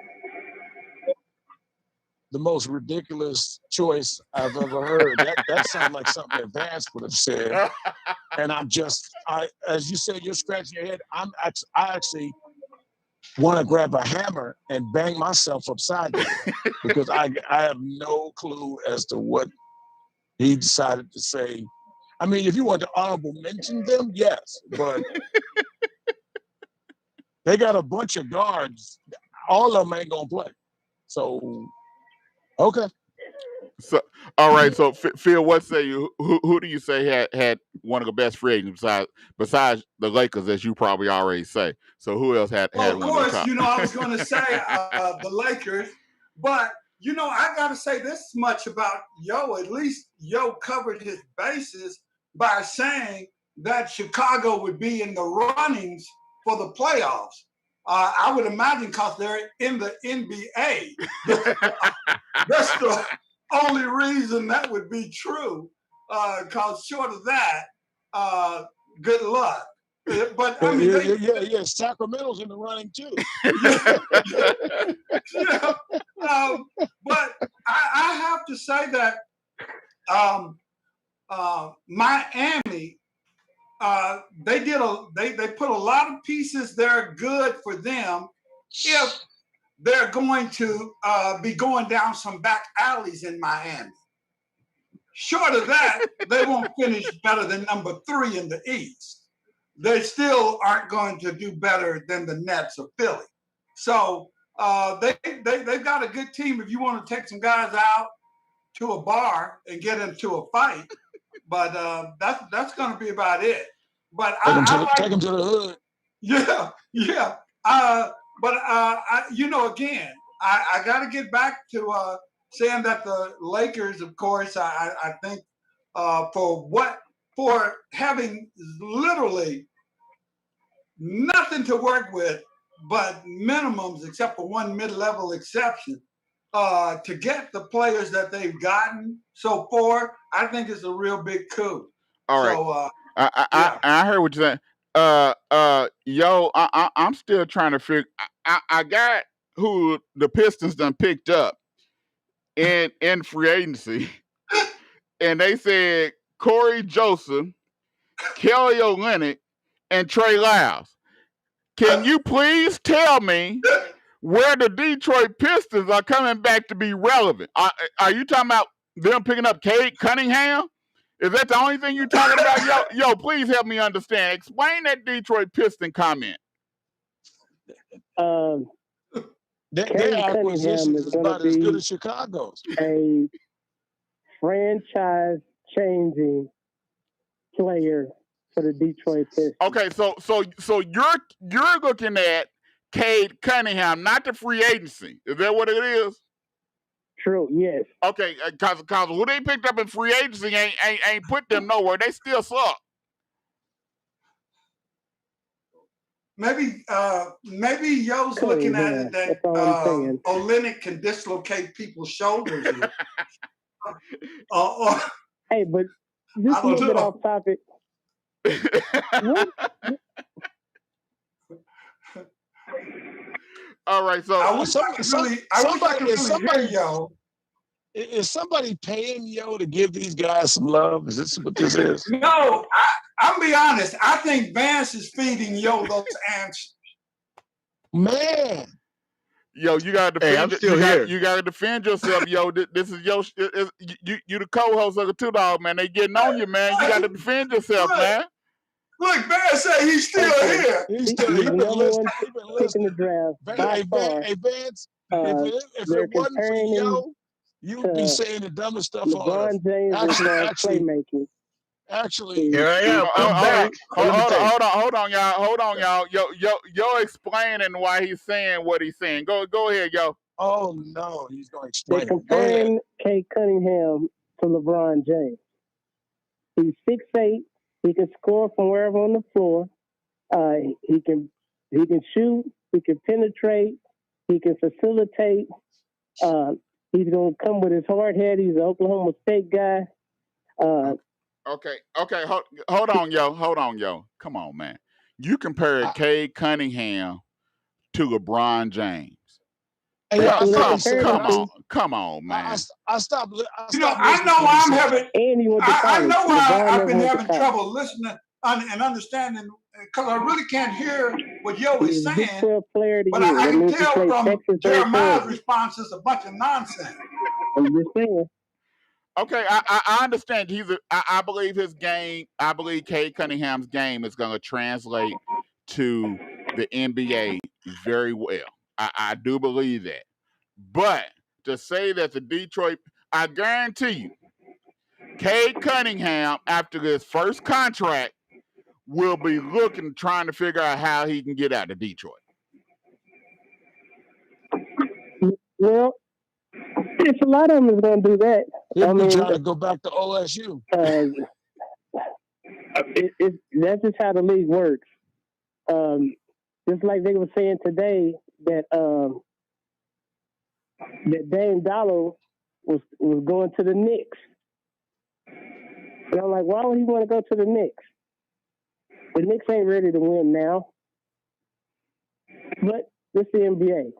the most ridiculous choice I've ever heard. That sounds like something that Vance would have said. And as you said, you're scratching your head. I actually want to grab a hammer and bang myself upside the head because I have no clue as to what he decided to say. I mean, if you want to honorable mention them, yes, but they got a bunch of guards. All of them ain't gonna play. So, okay. So, all right. So, Phil, what say you? Who do you say had one of the best free agents besides the Lakers, as you probably already say? So, who else had Well, of one of the course, top? I was going to say the Lakers, but I got to say this much about Yo. At least Yo covered his bases by saying that Chicago would be in the runnings for the playoffs. I would imagine because they're in the NBA. That's the only reason that would be true. Because short of that, good luck. But I mean, yeah, Sacramento's in the running too. But I have to say that Miami, they put a lot of pieces there good for them if they're going to be going down some back alleys in Miami. Short of that, they won't finish better than number 3 in the East. They still aren't going to do better than the Nets or Philly. So they've got a good team if you want to take some guys out to a bar and get into a fight. But that's going to be about it. But take them to the hood. Yeah. But again, I got to get back to saying that the Lakers, of course, I think for having literally nothing to work with but minimums, except for one mid-level exception, to get the players that they've gotten so far, I think it's a real big coup. All right. So, I heard what you're saying. Yo, I'm still trying to figure. I got who the Pistons done picked up in free agency, and they said Corey Joseph, Kelly Olynyk, and Trey Lyles. Can you please tell me where the Detroit Pistons are coming back to be relevant? Are you talking about them picking up Cade Cunningham? Is that the only thing you're talking about? Yo, please help me understand. Explain that Detroit Piston comment. Their acquisition is about as good as Chicago's. A franchise-changing player for the Detroit Pistons. Okay, so you're looking at Cade Cunningham, not the free agency. Is that what it is? True. Yes. Okay, because who they picked up in free agency ain't put them nowhere. They still suck. Maybe Yo's looking at it that Olynyk can dislocate people's shoulders. Hey, but just a little bit off topic. All right, so is somebody paying Yo to give these guys some love? Is this what this is? No, I'm be honest. I think Vance is feeding Yo those answers. Man, Yo, you gotta defend. Hey, I'm still here. You gotta defend yourself, Yo. This is Yo. You the co-host of the Two Dog, man. They getting on you, man. You gotta defend yourself, man. Look, Vance say he's still here. He's been listening. The draft. Hey, Vance, if it wasn't for Yo, you'd be saying the dumbest stuff on earth. LeBron James is playmaking. Actually, Here I am. I'm back. Hold on, y'all. Yo, explaining why he's saying what he's saying. Go ahead, yo. Oh no, he's going to They're explain it. Go ahead. comparing Kate Cunningham to LeBron James. He's 6'8". He can score from wherever on the floor. He can shoot. He can penetrate. He can facilitate. He's going to come with his hard head. He's an Oklahoma State guy. Okay. Hold on, yo. Come on, man. You compared Cade Cunningham to LeBron James. Hey, Come on, man. I stopped. I know I'm having. I know why I've been having trouble listening and understanding because I really can't hear what Yo is saying. But I can tell from Jeremiah's response it's a bunch of nonsense. I'm just saying. Okay, I understand. I believe his game. I believe Cade Cunningham's game is going to translate to the NBA very well. I do believe that. But to say that the Detroit, I guarantee you, Cade Cunningham, after his first contract, will be trying to figure out how he can get out of Detroit. Well, it's a lot of them is going to do that. He'll be trying to go back to OSU. That's just how the league works. Just like they were saying today that that Dame Dollar was going to the Knicks. And I'm like, why would he want to go to the Knicks? The Knicks ain't ready to win now. But it's the NBA.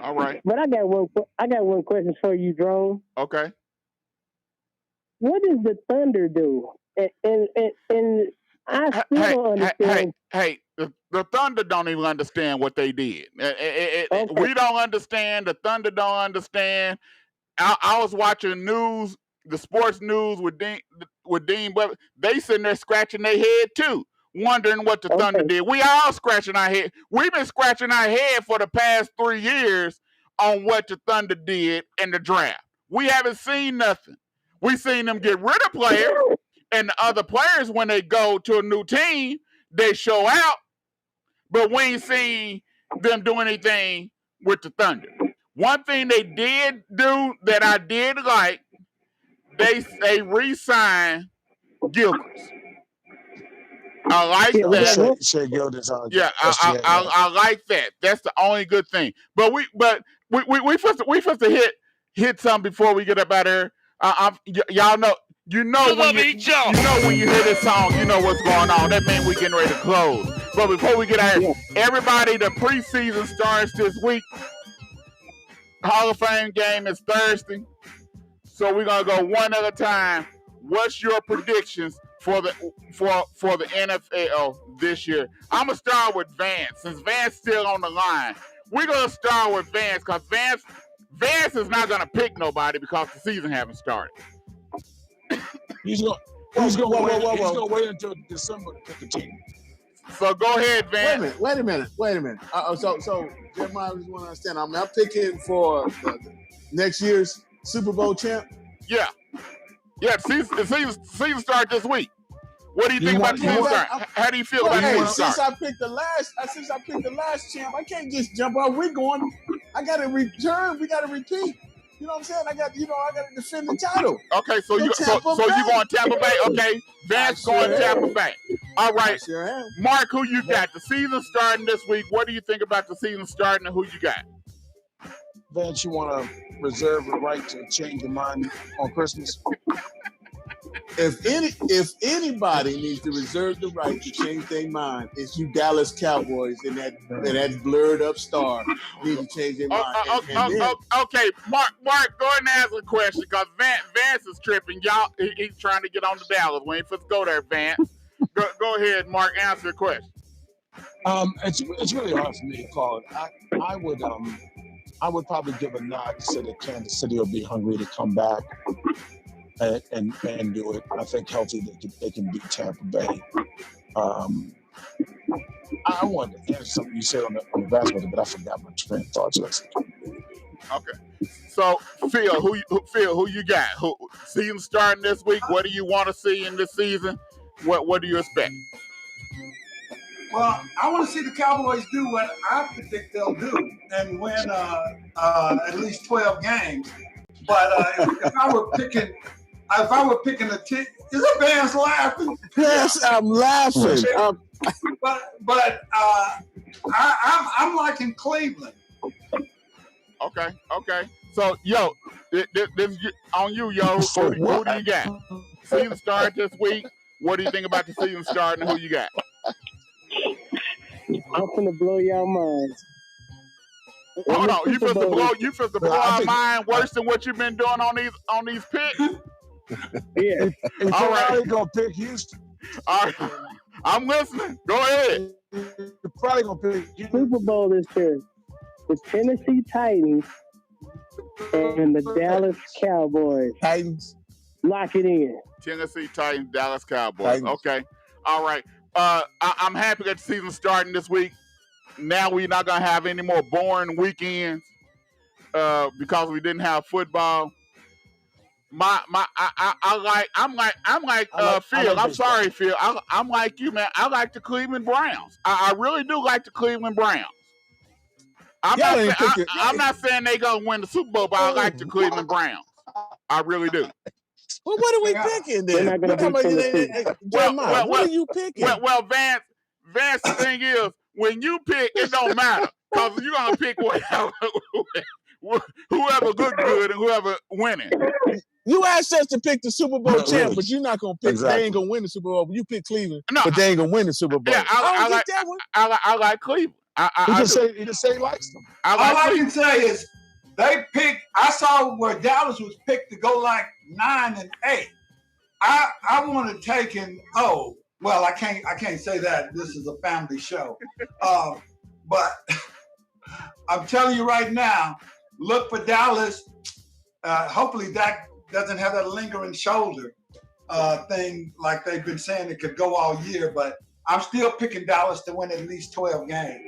All right. But I got one question for you, Drone. Okay. What does the Thunder do? And I still don't understand. Hey, the Thunder don't even understand what they did. Okay. We don't understand. The Thunder don't understand. I was watching the sports news with Dean, but they sitting there scratching their head too, wondering what the Thunder did. We all scratching our head. We've been scratching our head for the past 3 years on what the Thunder did in the draft. We haven't seen nothing. We seen them get rid of players, and the other players, when they go to a new team, they show out. But we ain't seen them do anything with the Thunder. One thing they did do that I did like, they re-signed Gilchrist. I like that. Shea Gildas. Yeah, I like that. That's the only good thing. But we supposed to hit something before we get up out of here. Y'all know. You know when you hear this song, you know what's going on. That means we're getting ready to close. But before we get out here, everybody, the preseason starts this week. Hall of Fame game is Thursday. So we're gonna go one at a time. What's your predictions for the NFL this year? I'm gonna start with Vance. Since Vance still on the line, we're gonna start with Vance because Vance is not gonna pick nobody because the season haven't started. He's gonna wait until December to pick a team. So go ahead, Vance. Wait a minute. So Jeremiah, just want to understand. I'm picking for next year's Super Bowl champ. Yeah. The season start this week. What do you think about the season start? How do you feel about the season start? Since I picked the last champ, I can't just jump out. We're going. I got to return. We got to repeat. You know what I'm saying? I got to defend the title. Okay, so you going Tampa Bay? Okay, Vance going Tampa Bay. All right, Mark, who you got? The season starting this week. What do you think about the season starting and who you got? Vance, you want to reserve the right to change your mind on Christmas? If anybody needs to reserve the right to change their mind, it's you Dallas Cowboys and that blurred up star need to change their mind. Okay, Mark, go ahead and ask a question because Vance is tripping. Y'all, he's trying to get on the Dallas. We ain't supposed to go there, Vance. Go ahead, Mark, answer the question. It's really hard for me to call it. I would probably give a nod to say that Kansas City will be hungry to come back and do it. I think healthy they can beat Tampa Bay. I wanted to answer something you said on the basketball, but I forgot my train of thoughts. Okay. So Phil, who you got? Season starting this week. What do you want to see in this season? What do you expect? Well, I want to see the Cowboys do what I predict they'll do and win at least 12 games. But if I were picking a team, is the fans laughing? Yes, I'm laughing. But I'm liking Cleveland. Okay. So, yo, this on you, yo. Who do you got? Season start this week. What do you think about the season starting? Who you got? I'm gonna blow y'all minds. Hold on, you supposed to blow our mind worse than what you've been doing on these picks? Yeah. All right. Probably gonna pick Houston. All right. I'm listening. Go ahead. You're probably gonna pick Super Bowl this year. The Tennessee Titans and the Dallas Cowboys. Titans. Lock it in. Tennessee Titans, Dallas Cowboys. Okay. All right. I'm happy that the season's starting this week. Now we're not gonna have any more boring weekends because we didn't have football. I'm like Phil. I'm sorry, Phil. I'm like you, man. I like the Cleveland Browns. I really do like the Cleveland Browns. I'm not saying they gonna win the Super Bowl, but I like the Cleveland Browns. I really do. Well, what are we picking then? What are you picking? Well, Vance, the thing is, when you pick, it don't matter because you're gonna pick whoever good and whoever winning. You asked us to pick the Super Bowl champ, but you're not gonna pick. They ain't gonna win the Super Bowl. You pick Cleveland, but they ain't gonna win the Super Bowl. Yeah, I like Cleveland. He just say he likes them. All I can say is they picked. I saw where Dallas was picked to go like 9-8. I want to take him. Oh, well, I can't say that. This is a family show. But I'm telling you right now, look for Dallas. Hopefully that doesn't have that lingering shoulder thing like they've been saying it could go all year. But I'm still picking Dallas to win at least 12 games.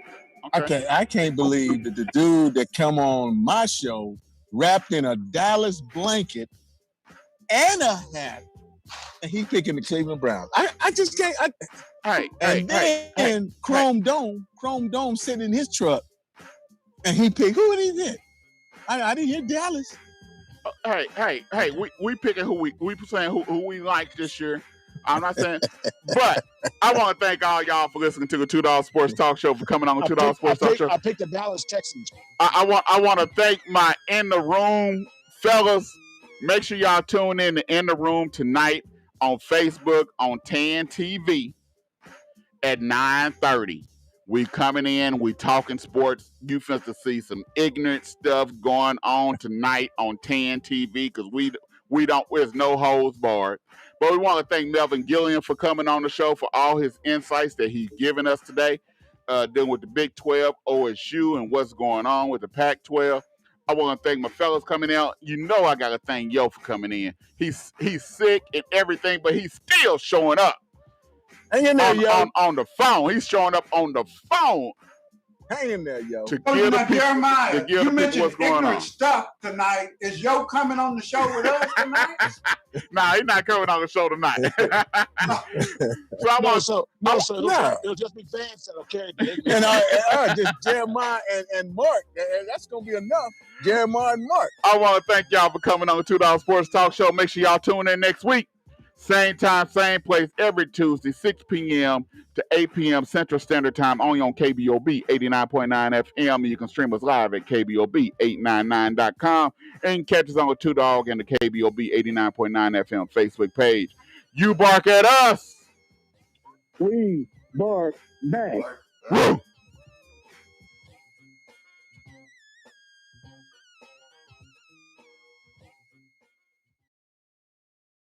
Okay. I can't believe that the dude that come on my show wrapped in a Dallas blanket and a hat, and he picking the Cleveland Browns. I just can't. Chrome Dome sitting in his truck, and he picked. Who did he pick? I didn't hear Dallas. Hey, we picking who we saying who we like this year. I'm not saying, but I want to thank all y'all for listening to the $2 Sports Talk Show, for coming on the $2 Sports Talk Show. I picked the Dallas Texans. I want to thank my In the Room fellas. Make sure y'all tune in to In the Room tonight on Facebook on TAN TV at 9:30. We coming in, we talking sports. You finna see some ignorant stuff going on tonight on TAN TV because we don't, there's no holds barred. But we want to thank Melvin Gilliam for coming on the show for all his insights that he's given us today, dealing with the Big 12, OSU, and what's going on with the Pac-12. I want to thank my fellas coming out. You know I got to thank Yo for coming in. He's sick and everything, but he's still showing up. Hang in there, Yo. On the phone. He's showing up on the phone. Hang in there, Yo. Jeremiah, you mentioned ignorant stuff tonight. Is Yo coming on the show with us tonight? Nah, he's not coming on the show tonight. It'll just be fans that'll carry the and just Jeremiah and Mark. That's gonna be enough. Jeremiah and Mark. I want to thank y'all for coming on the $2 Sports Talk Show. Make sure y'all tune in next week. Same time, same place, every Tuesday, 6 p.m. to 8 p.m. Central Standard Time, only on KBOB 89.9 FM. You can stream us live at KBOB 899.com and catch us on the Two Dog and the KBOB 89.9 FM Facebook page. You bark at us. We bark back. Woo!